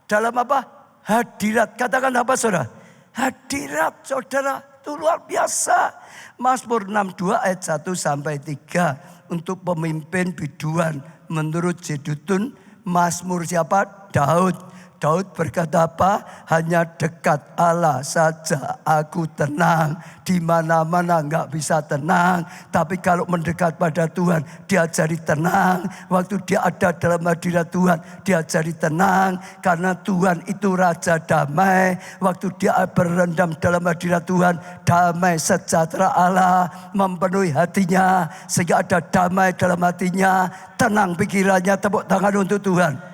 Dalam apa? Hadirat. Katakan apa saudara? Hadirat saudara itu luar biasa. Mazmur 62 ayat 1 sampai 3 untuk pemimpin biduan menurut Jedutun. Mazmur siapa? Daud. Daud berkata apa? Hanya dekat Allah saja aku tenang. Di mana-mana enggak bisa tenang. Tapi kalau mendekat pada Tuhan, dia jadi tenang. Waktu dia ada dalam hadirat Tuhan, dia jadi tenang. Karena Tuhan itu Raja damai. Waktu dia berendam dalam hadirat Tuhan, damai sejahtera Allah memenuhi hatinya. Sehingga ada damai dalam hatinya. Tenang pikirannya. Tepuk tangan untuk Tuhan.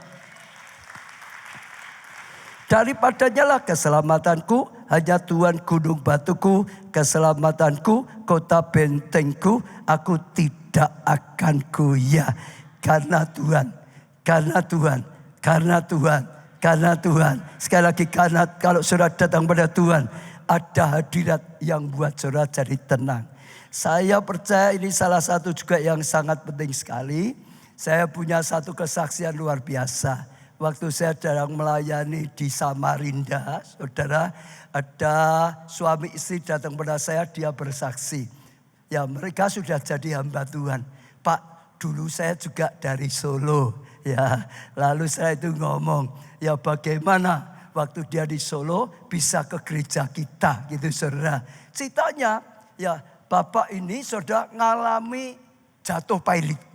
Daripadanya lah keselamatanku, hanya Tuhan gunung batuku, keselamatanku, kota bentengku, aku tidak akan goyah. Karena Tuhan, karena Tuhan, karena Tuhan, karena Tuhan. Sekali lagi karena kalau saudara datang pada Tuhan, ada hadirat yang buat saudara jadi tenang. Saya percaya ini salah satu juga yang sangat penting sekali. Saya punya satu kesaksian luar biasa. Waktu saya sedang melayani di Samarinda, saudara, ada suami istri datang pada saya, dia bersaksi. Ya mereka sudah jadi hamba Tuhan. Pak, dulu saya juga dari Solo. Ya, lalu saya itu ngomong, ya bagaimana waktu dia di Solo bisa ke gereja kita gitu saudara. Ceritanya, ya bapak ini saudara ngalami jatuh pailit.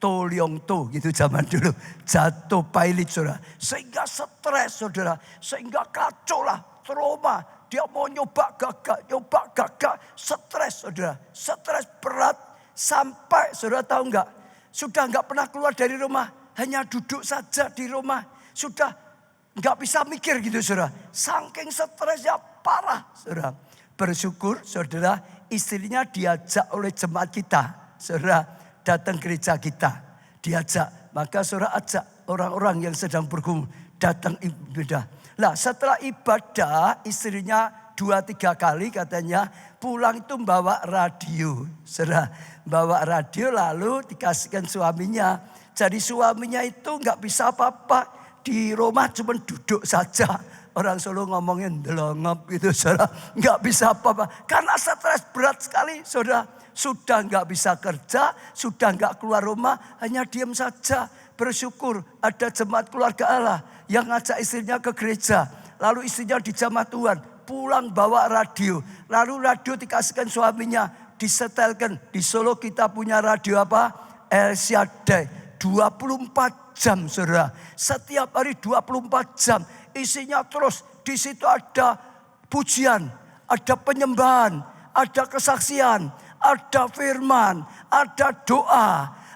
Toliongto gitu zaman dulu. Jatuh pailit saudara. Sehingga stres saudara. Sehingga kacau lah. Trauma. Dia mau nyoba gagal. Stres saudara. Stres berat. Sampai saudara tahu enggak. Sudah enggak pernah keluar dari rumah. Hanya duduk saja di rumah. Sudah enggak bisa mikir gitu saudara. Saking stresnya parah saudara. Bersyukur saudara istrinya diajak oleh jemaat kita. Saudara. Datang gereja kita, diajak. Maka saudara ajak orang-orang yang sedang bergumul datang ibadah. Nah setelah ibadah istrinya 2-3 kali katanya pulang itu bawa radio. Saudara, bawa radio lalu dikasihkan suaminya. Jadi suaminya itu nggak bisa apa-apa. Di rumah cuma duduk saja. Orang Solo ngomongin delongop gitu saudara. Nggak bisa apa-apa. Karena stres berat sekali saudara. Sudah nggak bisa kerja, sudah nggak keluar rumah. Hanya diam saja. Bersyukur ada jemaat keluarga Allah yang ngajak istrinya ke gereja. Lalu istrinya di jamaah Tuhan. Pulang bawa radio. Lalu radio dikasihkan suaminya. Disetelkan. Di Solo kita punya radio apa? El Shaddai. 24 jam saudara. Setiap hari 24 jam. Isinya terus. Di situ ada pujian. Ada penyembahan. Ada kesaksian. Ada firman. Ada doa.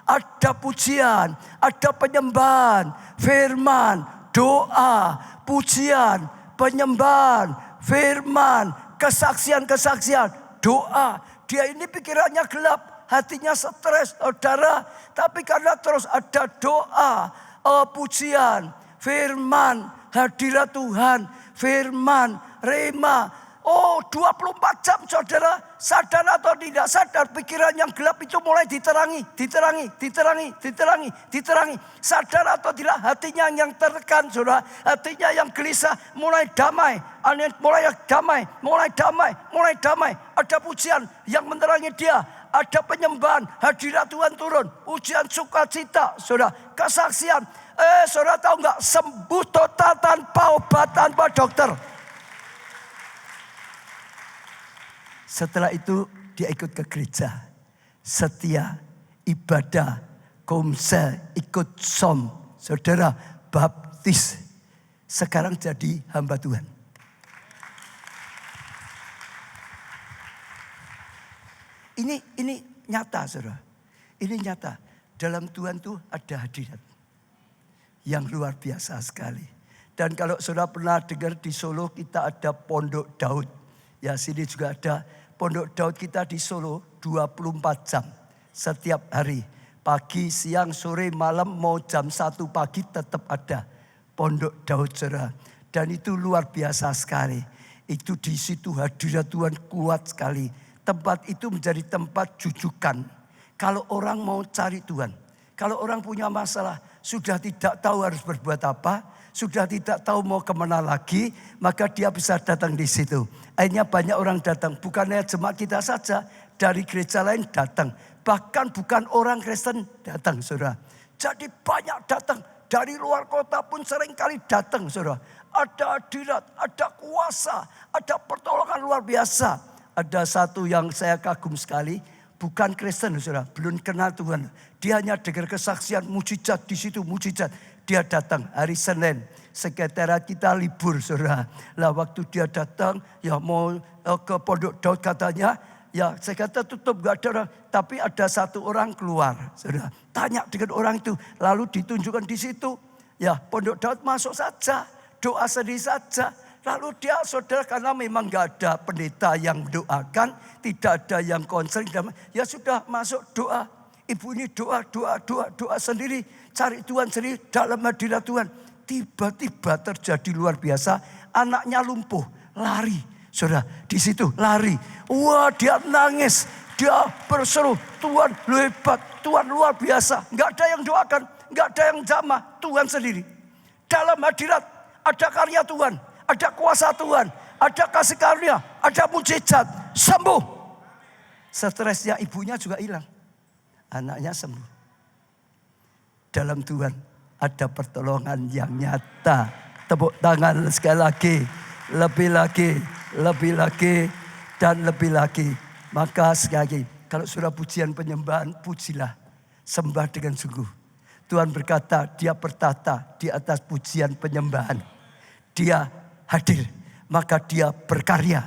Ada pujian. Ada penyembahan. Firman. Doa. Pujian. Penyembahan. Firman. Kesaksian-kesaksian. Doa. Dia ini pikirannya gelap. Hatinya stres, saudara. Tapi karena terus ada doa, pujian, firman, hadirat Tuhan, firman, rema. Oh 24 jam saudara. Sadar atau tidak sadar pikiran yang gelap itu mulai diterangi. Sadar atau tidak hatinya yang tertekan saudara. Hatinya yang gelisah mulai damai. Mulai damai. Ada pujian yang menerangi dia. Ada penyembahan, hadirat Tuhan turun, ujian sukacita, saudara, kesaksian. Saudara tahu nggak, sembuh total tanpa obat, tanpa dokter. Setelah itu dia ikut ke gereja, setia, ibadah, komsel, ikut som, saudara, baptis. Sekarang jadi hamba Tuhan. Ini nyata saudara. Ini nyata. Dalam Tuhan tuh ada hadirat. Yang luar biasa sekali. Dan kalau saudara pernah dengar di Solo kita ada Pondok Daud. Ya sini juga ada Pondok Daud kita di Solo 24 jam. Setiap hari. Pagi, siang, sore, malam mau jam 1 pagi tetap ada. Pondok Daud saudara. Dan itu luar biasa sekali. Itu di situ hadirat Tuhan kuat sekali. Tempat itu menjadi tempat jujukan. Kalau orang mau cari Tuhan. Kalau orang punya masalah. Sudah tidak tahu harus berbuat apa. Sudah tidak tahu mau kemana lagi. Maka dia bisa datang di situ. Akhirnya banyak orang datang. Bukannya jemaat kita saja. Dari gereja lain datang. Bahkan bukan orang Kristen datang saudara. Jadi banyak datang. Dari luar kota pun seringkali datang saudara. Ada hadirat. Ada kuasa. Ada pertolongan luar biasa. Ada satu yang saya kagum sekali, bukan Kristen saudara, belum kenal Tuhan. Dia hanya dengar kesaksian mujizat di situ, mujizat. Dia datang hari Senin, sekretariat kita libur saudara. Lah waktu dia datang, ya mau ke Pondok Daud katanya, ya saya kata tutup gak ada orang. Tapi ada satu orang keluar saudara. Tanya dengan orang itu, lalu ditunjukkan di situ. Ya Pondok Daud masuk saja, doa sendiri saja. Lalu dia saudara karena memang gak ada pendeta yang doakan. Tidak ada yang konseling. Ya sudah masuk doa. Ibu ini doa sendiri. Cari Tuhan sendiri dalam hadirat Tuhan. Tiba-tiba terjadi luar biasa. Anaknya lumpuh. Lari. Saudara di situ lari. Wah dia nangis. Dia berseru. Tuhan hebat. Tuhan luar biasa. Gak ada yang doakan. Gak ada yang jamah. Tuhan sendiri. Dalam hadirat ada karya Tuhan. Ada kuasa Tuhan, ada kasih karunia, ada mujizat, sembuh. Stresnya ibunya juga hilang. Anaknya sembuh. Dalam Tuhan ada pertolongan yang nyata. Tepuk tangan sekali lagi. Lebih lagi, dan lebih lagi. Maka sekali lagi, kalau sudah pujian penyembahan, pujilah. Sembah dengan sungguh. Tuhan berkata, dia bertata di atas pujian penyembahan. Dia hadir, maka dia berkarya,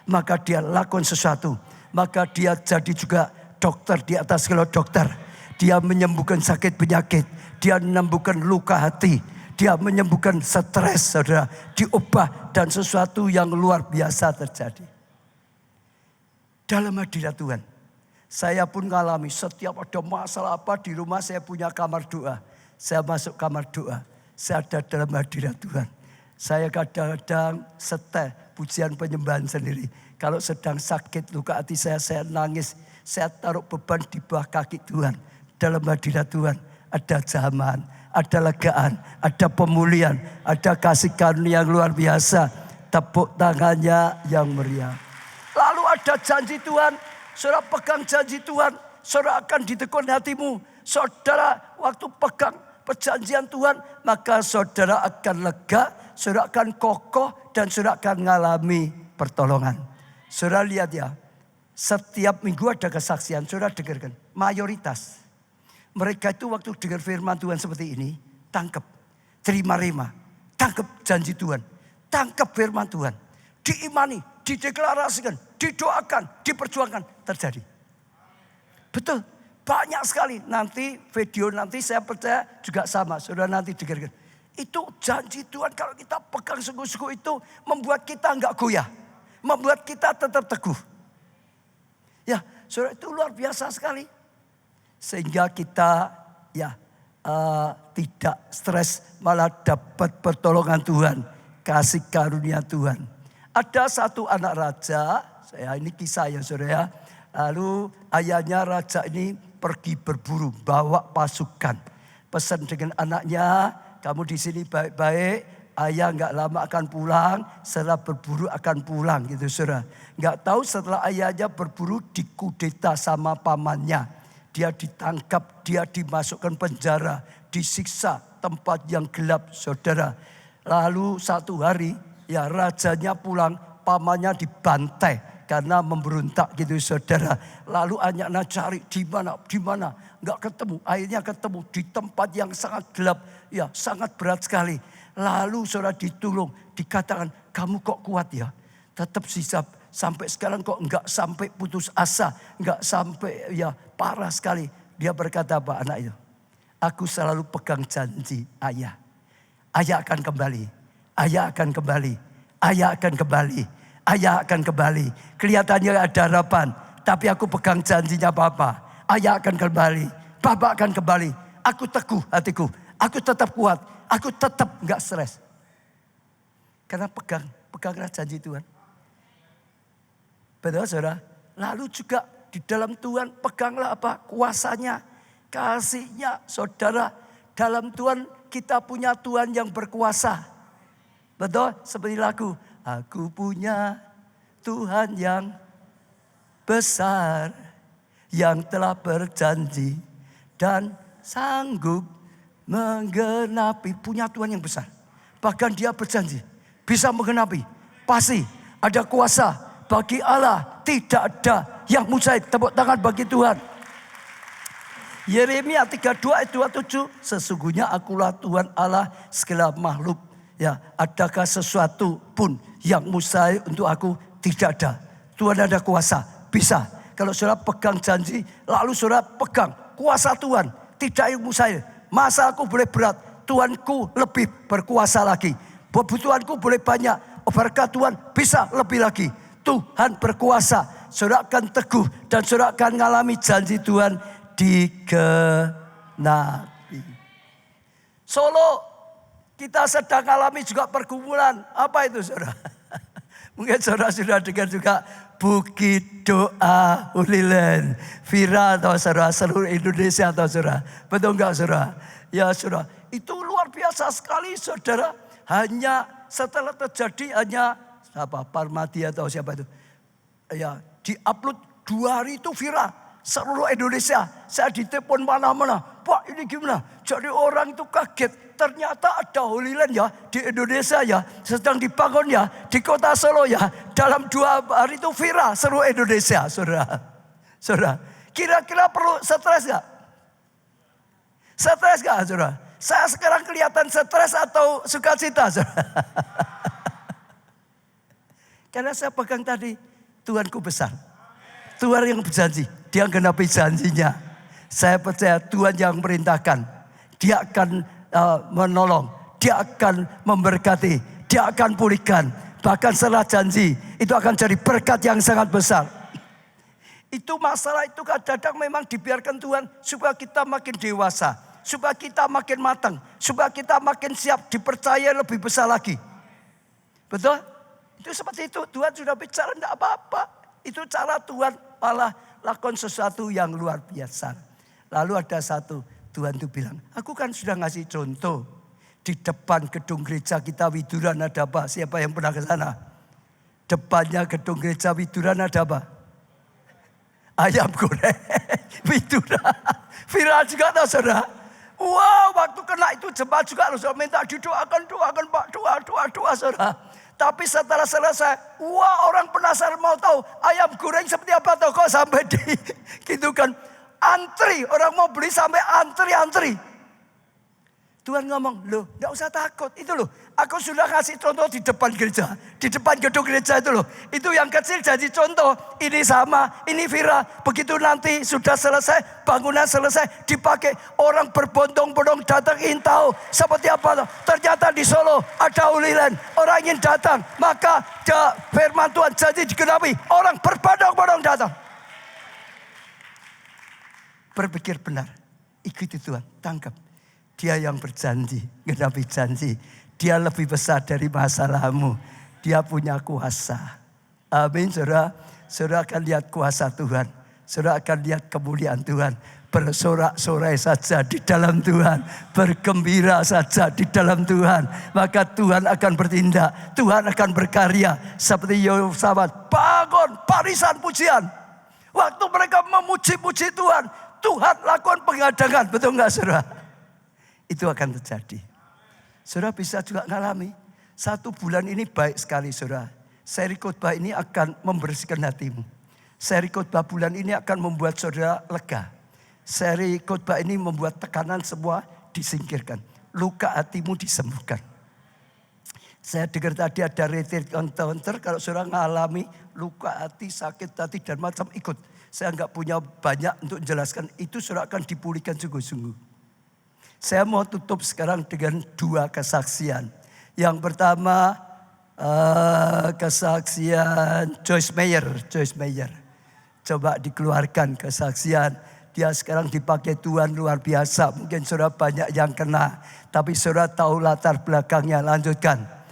maka dia lakukan sesuatu, maka dia jadi juga dokter di atas segala dokter. Dia menyembuhkan sakit penyakit, dia menyembuhkan luka hati, dia menyembuhkan stres, saudara, diubah dan sesuatu yang luar biasa terjadi. Dalam hadirat Tuhan, saya pun mengalami setiap ada masalah apa di rumah saya punya kamar doa. Saya masuk kamar doa, saya ada dalam hadirat Tuhan. Saya kadang-kadang setel pujian penyembahan sendiri. Kalau sedang sakit luka hati saya nangis. Saya taruh beban di bawah kaki Tuhan. Dalam hadirat Tuhan ada zaman, ada legaan, ada pemulihan, ada kasih karunia yang luar biasa. Tepuk tangannya yang meriah. Lalu ada janji Tuhan. Saudara pegang janji Tuhan. Saudara akan ditekun hatimu. Saudara waktu pegang perjanjian Tuhan, maka saudara akan lega, saudara akan kokoh, dan saudara akan mengalami pertolongan. Saudara lihat ya, setiap minggu ada kesaksian, saudara dengarkan. Mayoritas mereka itu waktu dengar firman Tuhan seperti ini, tangkap, terima rema, tangkap janji Tuhan, tangkap firman Tuhan, diimani, dideklarasikan, didoakan, diperjuangkan, terjadi. Betul. Banyak sekali. Nanti video nanti saya percaya juga sama. Saudara nanti dengarkan. Itu janji Tuhan kalau kita pegang sungguh-sungguh itu membuat kita enggak goyah. Membuat kita tetap teguh. Ya, saudara itu luar biasa sekali. Sehingga kita tidak stres, malah dapat pertolongan Tuhan. Kasih karunia Tuhan. Ada satu anak raja, ini kisah ya saudara ya. Lalu ayahnya raja ini pergi berburu, bawa pasukan. Pesan dengan anaknya, kamu di sini baik-baik, ayah nggak lama akan pulang, setelah berburu akan pulang gitu saudara. Nggak tahu setelah ayahnya berburu dikudeta sama pamannya. Dia ditangkap, dia dimasukkan penjara, disiksa tempat yang gelap saudara. Lalu satu hari ya rajanya pulang, pamannya dibantai. Karena memberontak gitu saudara. Lalu anaknya cari di mana, nggak ketemu. Akhirnya ketemu di tempat yang sangat gelap, ya sangat berat sekali. Lalu saudara ditolong, dikatakan kamu kok kuat ya. Tetap sisa sampai sekarang kok nggak sampai putus asa, nggak sampai ya parah sekali. Dia berkata apa anak itu? Aku selalu pegang janji ayah. Ayah akan kembali, ayah akan kembali, ayah akan kembali. Ayah akan kembali. Kelihatannya ada harapan. Tapi aku pegang janjinya Bapa. Ayah akan kembali. Bapa akan kembali. Aku teguh hatiku. Aku tetap kuat. Aku tetap gak stres. Karena peganglah janji Tuhan. Betul saudara? Lalu juga di dalam Tuhan peganglah apa? Kuasanya. Kasihnya saudara. Dalam Tuhan kita punya Tuhan yang berkuasa. Betul? Seperti lagu. Aku punya Tuhan yang besar, yang telah berjanji dan sanggup menggenapi. Punya Tuhan yang besar. Bahkan dia berjanji bisa menggenapi. Pasti ada kuasa bagi Allah. Tidak ada yang mustahil. Tepuk tangan bagi Tuhan. Yeremia 32 ayat 27. Sesungguhnya akulah Tuhan Allah segala makhluk. Ya, adakah sesuatu pun yang mustahil untuk aku? Tidak ada. Tuhan ada kuasa. Bisa. Kalau saudara pegang janji, lalu saudara pegang kuasa Tuhan. Tidak yang mustahil. Masalahku boleh berat, Tuhanku lebih berkuasa lagi. Kebutuhanku boleh banyak, berkat Tuhan bisa lebih lagi. Tuhan berkuasa. Saudara akan teguh dan saudara akan mengalami janji Tuhan digenapi. Solo. Kita sedang alami juga pergumulan. Apa itu saudara? Mungkin saudara sudah dengar juga Bukit Doa Ulilen. Viral atau saudara seluruh Indonesia atau saudara. Betul enggak saudara? Ya saudara. Itu luar biasa sekali saudara. Hanya setelah terjadi hanya Parmadi atau siapa itu. Ya di-upload 2 hari itu viral. Seluruh Indonesia. Saya ditelepon mana-mana. Pak ini gimana? Jadi orang itu kaget. Ternyata ada Holy Land ya di Indonesia ya. Sedang dibangun ya di kota Solo ya. Dalam 2 hari itu viral seluruh Indonesia saudara. Saudara. Kira-kira perlu stres gak? Stres gak saudara? Saya sekarang kelihatan stres atau sukacita saudara? Karena saya pegang tadi. Tuhanku besar. Tuhan yang berjanji. Dia genapi janjinya. Saya percaya Tuhan yang merintahkan. Dia akan menolong. Dia akan memberkati. Dia akan pulihkan. Bahkan setelah janji. Itu akan jadi berkat yang sangat besar. Itu masalah itu kadang-kadang memang dibiarkan Tuhan. Supaya kita makin dewasa. Supaya kita makin matang. Supaya kita makin siap dipercaya lebih besar lagi. Betul? Itu seperti itu. Tuhan sudah bicara enggak apa-apa. Itu cara Tuhan malah lakukan sesuatu yang luar biasa. Lalu ada satu, Tuhan itu bilang, aku kan sudah ngasih contoh. Di depan gedung gereja kita Widuran ada apa? Siapa yang pernah ke sana? Depannya gedung gereja Widuran ada apa? Ayam goreng. Widuran. Viral juga tahu saudara. Wow, waktu kena itu jemaat juga saudara minta didoakan Pak, doa saudara. Tapi setelah selesai, wah orang penasaran mau tahu ayam goreng seperti apa tahu kok sampai di gitu kan. Antri, orang mau beli sampai antri. Tuhan ngomong, loh gak usah takut. Itu loh, aku sudah kasih contoh di depan gereja. Di depan gedung gereja itu loh. Itu yang kecil jadi contoh. Ini sama, ini viral. Begitu nanti sudah selesai, bangunan selesai, dipakai. Orang berbondong-bondong datang ingin tahu seperti apa. Ternyata di Solo ada ulilan. Orang ingin datang, maka firman Tuhan jadi digenapi. Orang berbondong-bondong datang. Berpikir benar, ikuti Tuhan, tangkap. Dia yang berjanji, genapi janji. Dia lebih besar dari masalahmu. Dia punya kuasa. Amin, saudara. Saudara akan lihat kuasa Tuhan. Saudara akan lihat kemuliaan Tuhan. Bersorak-sorai saja di dalam Tuhan. Bergembira saja di dalam Tuhan. Maka Tuhan akan bertindak. Tuhan akan berkarya. Seperti Yehosafat, bangun barisan pujian. Waktu mereka memuji-puji Tuhan, Tuhan lakukan pengadangan. Betul enggak saudara? Itu akan terjadi. Saudara bisa juga ngalami. 1 bulan ini baik sekali saudara. Seri khotbah ini akan membersihkan hatimu. Seri khotbah bulan ini akan membuat saudara lega. Seri khotbah ini membuat tekanan semua disingkirkan. Luka hatimu disembuhkan. Saya dengar tadi ada retreat counter. Kalau saudara ngalami luka hati, sakit hati dan macam ikut. Saya enggak punya banyak untuk menjelaskan. Itu saudara akan dipulihkan sungguh-sungguh. Saya mau tutup sekarang dengan 2 kesaksian. Yang pertama kesaksian Joyce Meyer. Coba dikeluarkan kesaksian. Dia sekarang dipakai Tuhan luar biasa. Mungkin saudara banyak yang kena. Tapi saudara tahu latar belakangnya. Lanjutkan.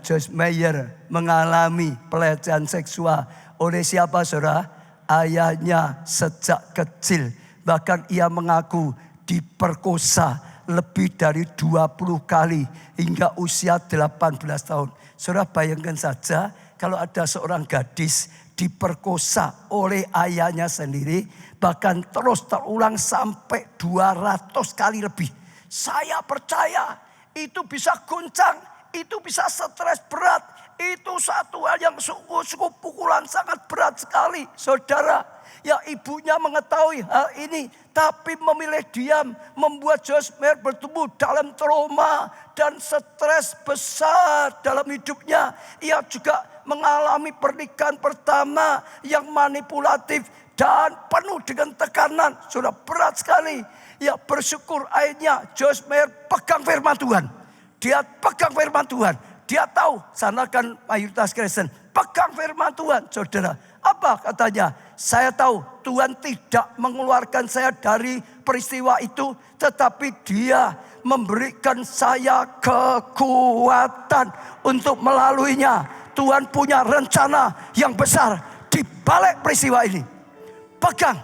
Joyce Meyer mengalami pelecehan seksual. Oleh siapa saudara? Ayahnya sejak kecil. Bahkan ia mengaku diperkosa lebih dari 20 kali hingga usia 18 tahun. Saudara bayangkan saja kalau ada seorang gadis diperkosa oleh ayahnya sendiri. Bahkan terus terulang sampai 200 kali lebih. Saya percaya itu bisa goncang, itu bisa stres berat. Itu satu hal yang sungguh pukulan sangat berat sekali saudara. Ya ibunya mengetahui hal ini. Tapi memilih diam. Membuat Joyce Meyer bertumbuh dalam trauma. Dan stres besar dalam hidupnya. Ia juga mengalami pernikahan pertama. Yang manipulatif. Dan penuh dengan tekanan. Sudah berat sekali. Ya bersyukur akhirnya Joyce Meyer pegang firman Tuhan. Dia pegang firman Tuhan. Dia tahu sana kan mayoritas Kristen. Pegang firman Tuhan saudara. Apa katanya? Saya tahu Tuhan tidak mengeluarkan saya dari peristiwa itu. Tetapi dia memberikan saya kekuatan untuk melaluinya. Tuhan punya rencana yang besar di balik peristiwa ini. Pegang.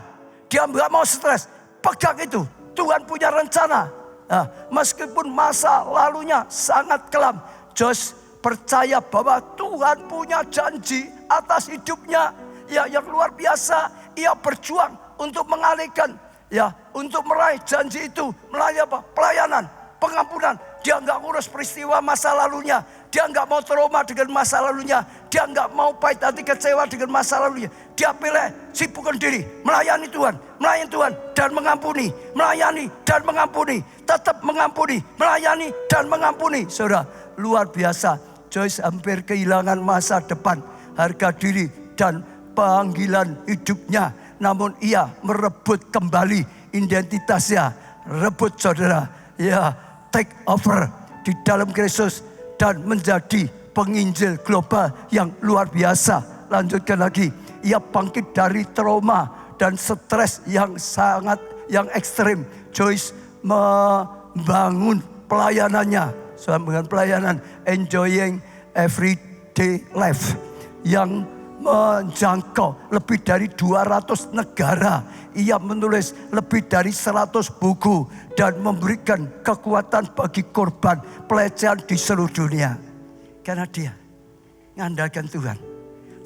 Dia nggak mau stres. Pegang itu. Tuhan punya rencana. Nah, meskipun masa lalunya sangat kelam. Joyce percaya bahwa Tuhan punya janji atas hidupnya. Ya, yang luar biasa. Ia berjuang untuk mengalihkan. Ya, untuk meraih janji itu. Melalui apa? Pelayanan, pengampunan. Dia enggak ngurus peristiwa masa lalunya. Dia enggak mau trauma dengan masa lalunya. Dia enggak mau pahit hati kecewa dengan masa lalunya. Dia pilih sibukkan diri. Melayani Tuhan. Melayani Tuhan dan mengampuni. Melayani dan mengampuni. Tetap mengampuni. Melayani dan mengampuni. Saudara, luar biasa. Joyce hampir kehilangan masa depan. Harga diri dan panggilan hidupnya. Namun ia merebut kembali identitasnya. Rebut saudara. Ya, take over di dalam Kristus. Dan menjadi penginjil global yang luar biasa. Lanjutkan lagi. Ia bangkit dari trauma dan stres yang ekstrim. Joyce membangun pelayanannya. Dengan pelayanan enjoying every day life yang menjangkau lebih dari 200 negara. Ia menulis lebih dari 100 buku dan memberikan kekuatan bagi korban pelecehan di seluruh dunia. Karena dia mengandalkan Tuhan.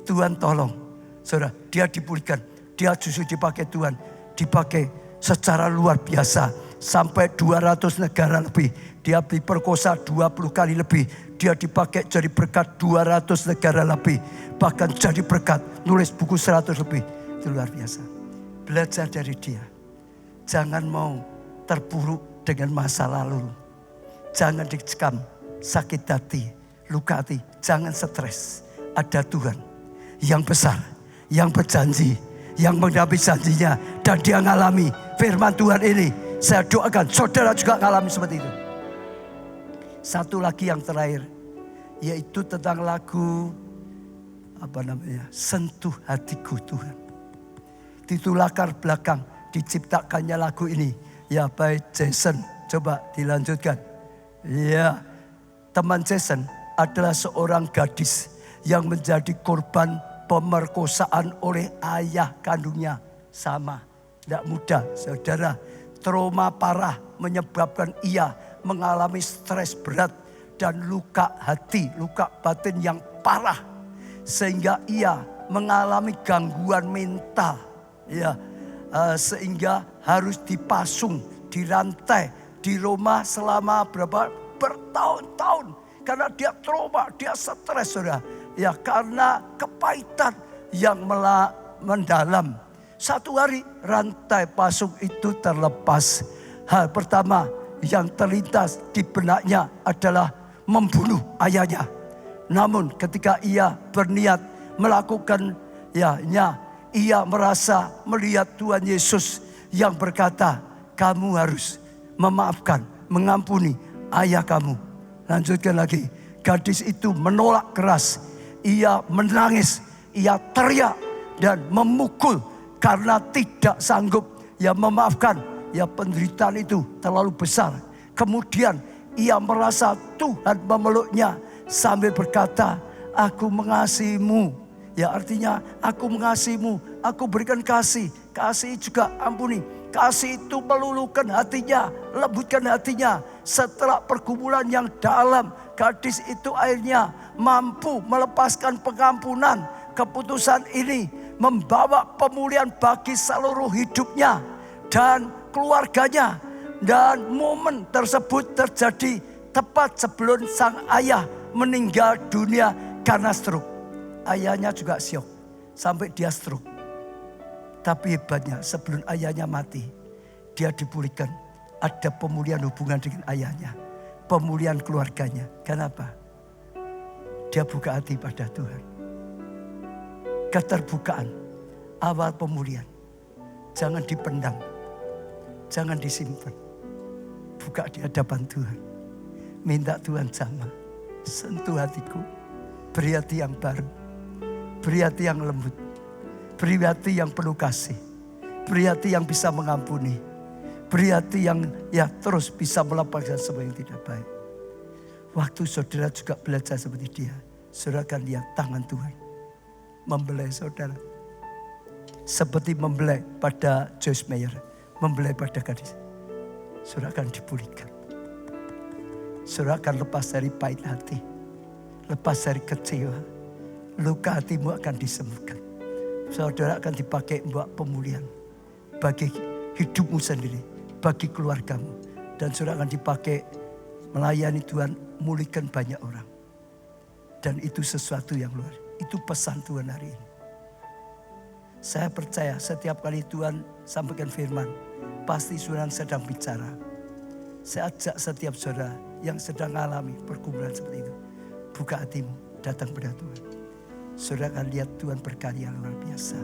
Tuhan tolong. Saudara, dia dipulihkan. Dia justru dipakai Tuhan. Dipakai secara luar biasa. Sampai 200 negara lebih. Dia diperkosa 20 kali lebih. Dia dipakai jadi berkat 200 negara lebih. Bahkan jadi berkat nulis buku 100 lebih. Itu luar biasa. Belajar dari dia. Jangan mau terpuruk dengan masa lalu. Jangan dicekam sakit hati, luka hati. Jangan stres. Ada Tuhan yang besar, yang berjanji, yang menghadapi janjinya. Dan dia ngalami firman Tuhan ini. Saya doakan saudara juga ngalami seperti itu. Satu lagi yang terakhir, yaitu tentang lagu Sentuh Hatiku Tuhan. Di latar belakang diciptakannya lagu ini. Ya, baik Jason, coba dilanjutkan. Ya, teman Jason adalah seorang gadis yang menjadi korban pemerkosaan oleh ayah kandungnya. Sama, tidak mudah saudara. Trauma parah menyebabkan ia mengalami stres berat dan luka hati, luka batin yang parah. Sehingga ia mengalami gangguan mental. Ya, sehingga harus dipasung, dirantai di rumah selama bertahun-tahun. Karena dia trauma, dia stres saudara. Ya, karena kepahitan yang mendalam. Satu hari rantai pasung itu terlepas. Hal pertama yang terlintas di benaknya adalah membunuh ayahnya. Namun ketika ia berniat melakukan ia merasa melihat Tuhan Yesus yang berkata, kamu harus memaafkan, mengampuni ayah kamu. Lanjutkan lagi. Gadis itu menolak keras. Ia menangis, ia teriak dan memukul. Karena tidak sanggup memaafkan. Penderitaan itu terlalu besar. Kemudian ia merasa Tuhan memeluknya sambil berkata, aku mengasihimu. Ya, artinya aku mengasihimu. Aku berikan kasih. Kasih juga ampuni. Kasih itu meluluhkan hatinya, lembutkan hatinya. Setelah pergumulan yang dalam, gadis itu akhirnya mampu melepaskan pengampunan. Keputusan ini membawa pemulihan bagi seluruh hidupnya dan keluarganya. Dan momen tersebut terjadi tepat sebelum sang ayah meninggal dunia karena stroke. Ayahnya juga syok sampai dia stroke. Tapi hebatnya sebelum ayahnya mati, dia dipulihkan. Ada pemulihan hubungan dengan ayahnya. Pemulihan keluarganya. Kenapa? Dia buka hati pada Tuhan. Keterbukaan, awal pemulihan. Jangan dipendam, jangan disimpan. Buka di hadapan Tuhan. Minta Tuhan jamah, sentuh hatiku. Beri hati yang baru, beri hati yang lembut, beri hati yang penuh kasih, beri hati yang bisa mengampuni, beri hati yang terus bisa melepaskan semua yang tidak baik. Waktu saudara juga belajar seperti dia, saudara akan lihat tangan Tuhan membelai saudara. Seperti membelai pada Joyce Meyer, membelai pada gadis. Saudara akan dipulihkan. Saudara akan lepas dari pahit hati, lepas dari kecewa. Luka hatimu akan disembuhkan. Saudara akan dipakai buat pemulihan bagi hidupmu sendiri, bagi keluargamu. Dan saudara akan dipakai melayani Tuhan, memulihkan banyak orang. Dan itu sesuatu yang luar. Itu pesan Tuhan hari ini. Saya percaya setiap kali Tuhan sampaikan firman, pasti saudara sedang bicara. Saya ajak setiap saudara yang sedang mengalami pergumulan seperti itu, buka hatimu, datang pada Tuhan. Saudara akan lihat Tuhan berkarya luar biasa.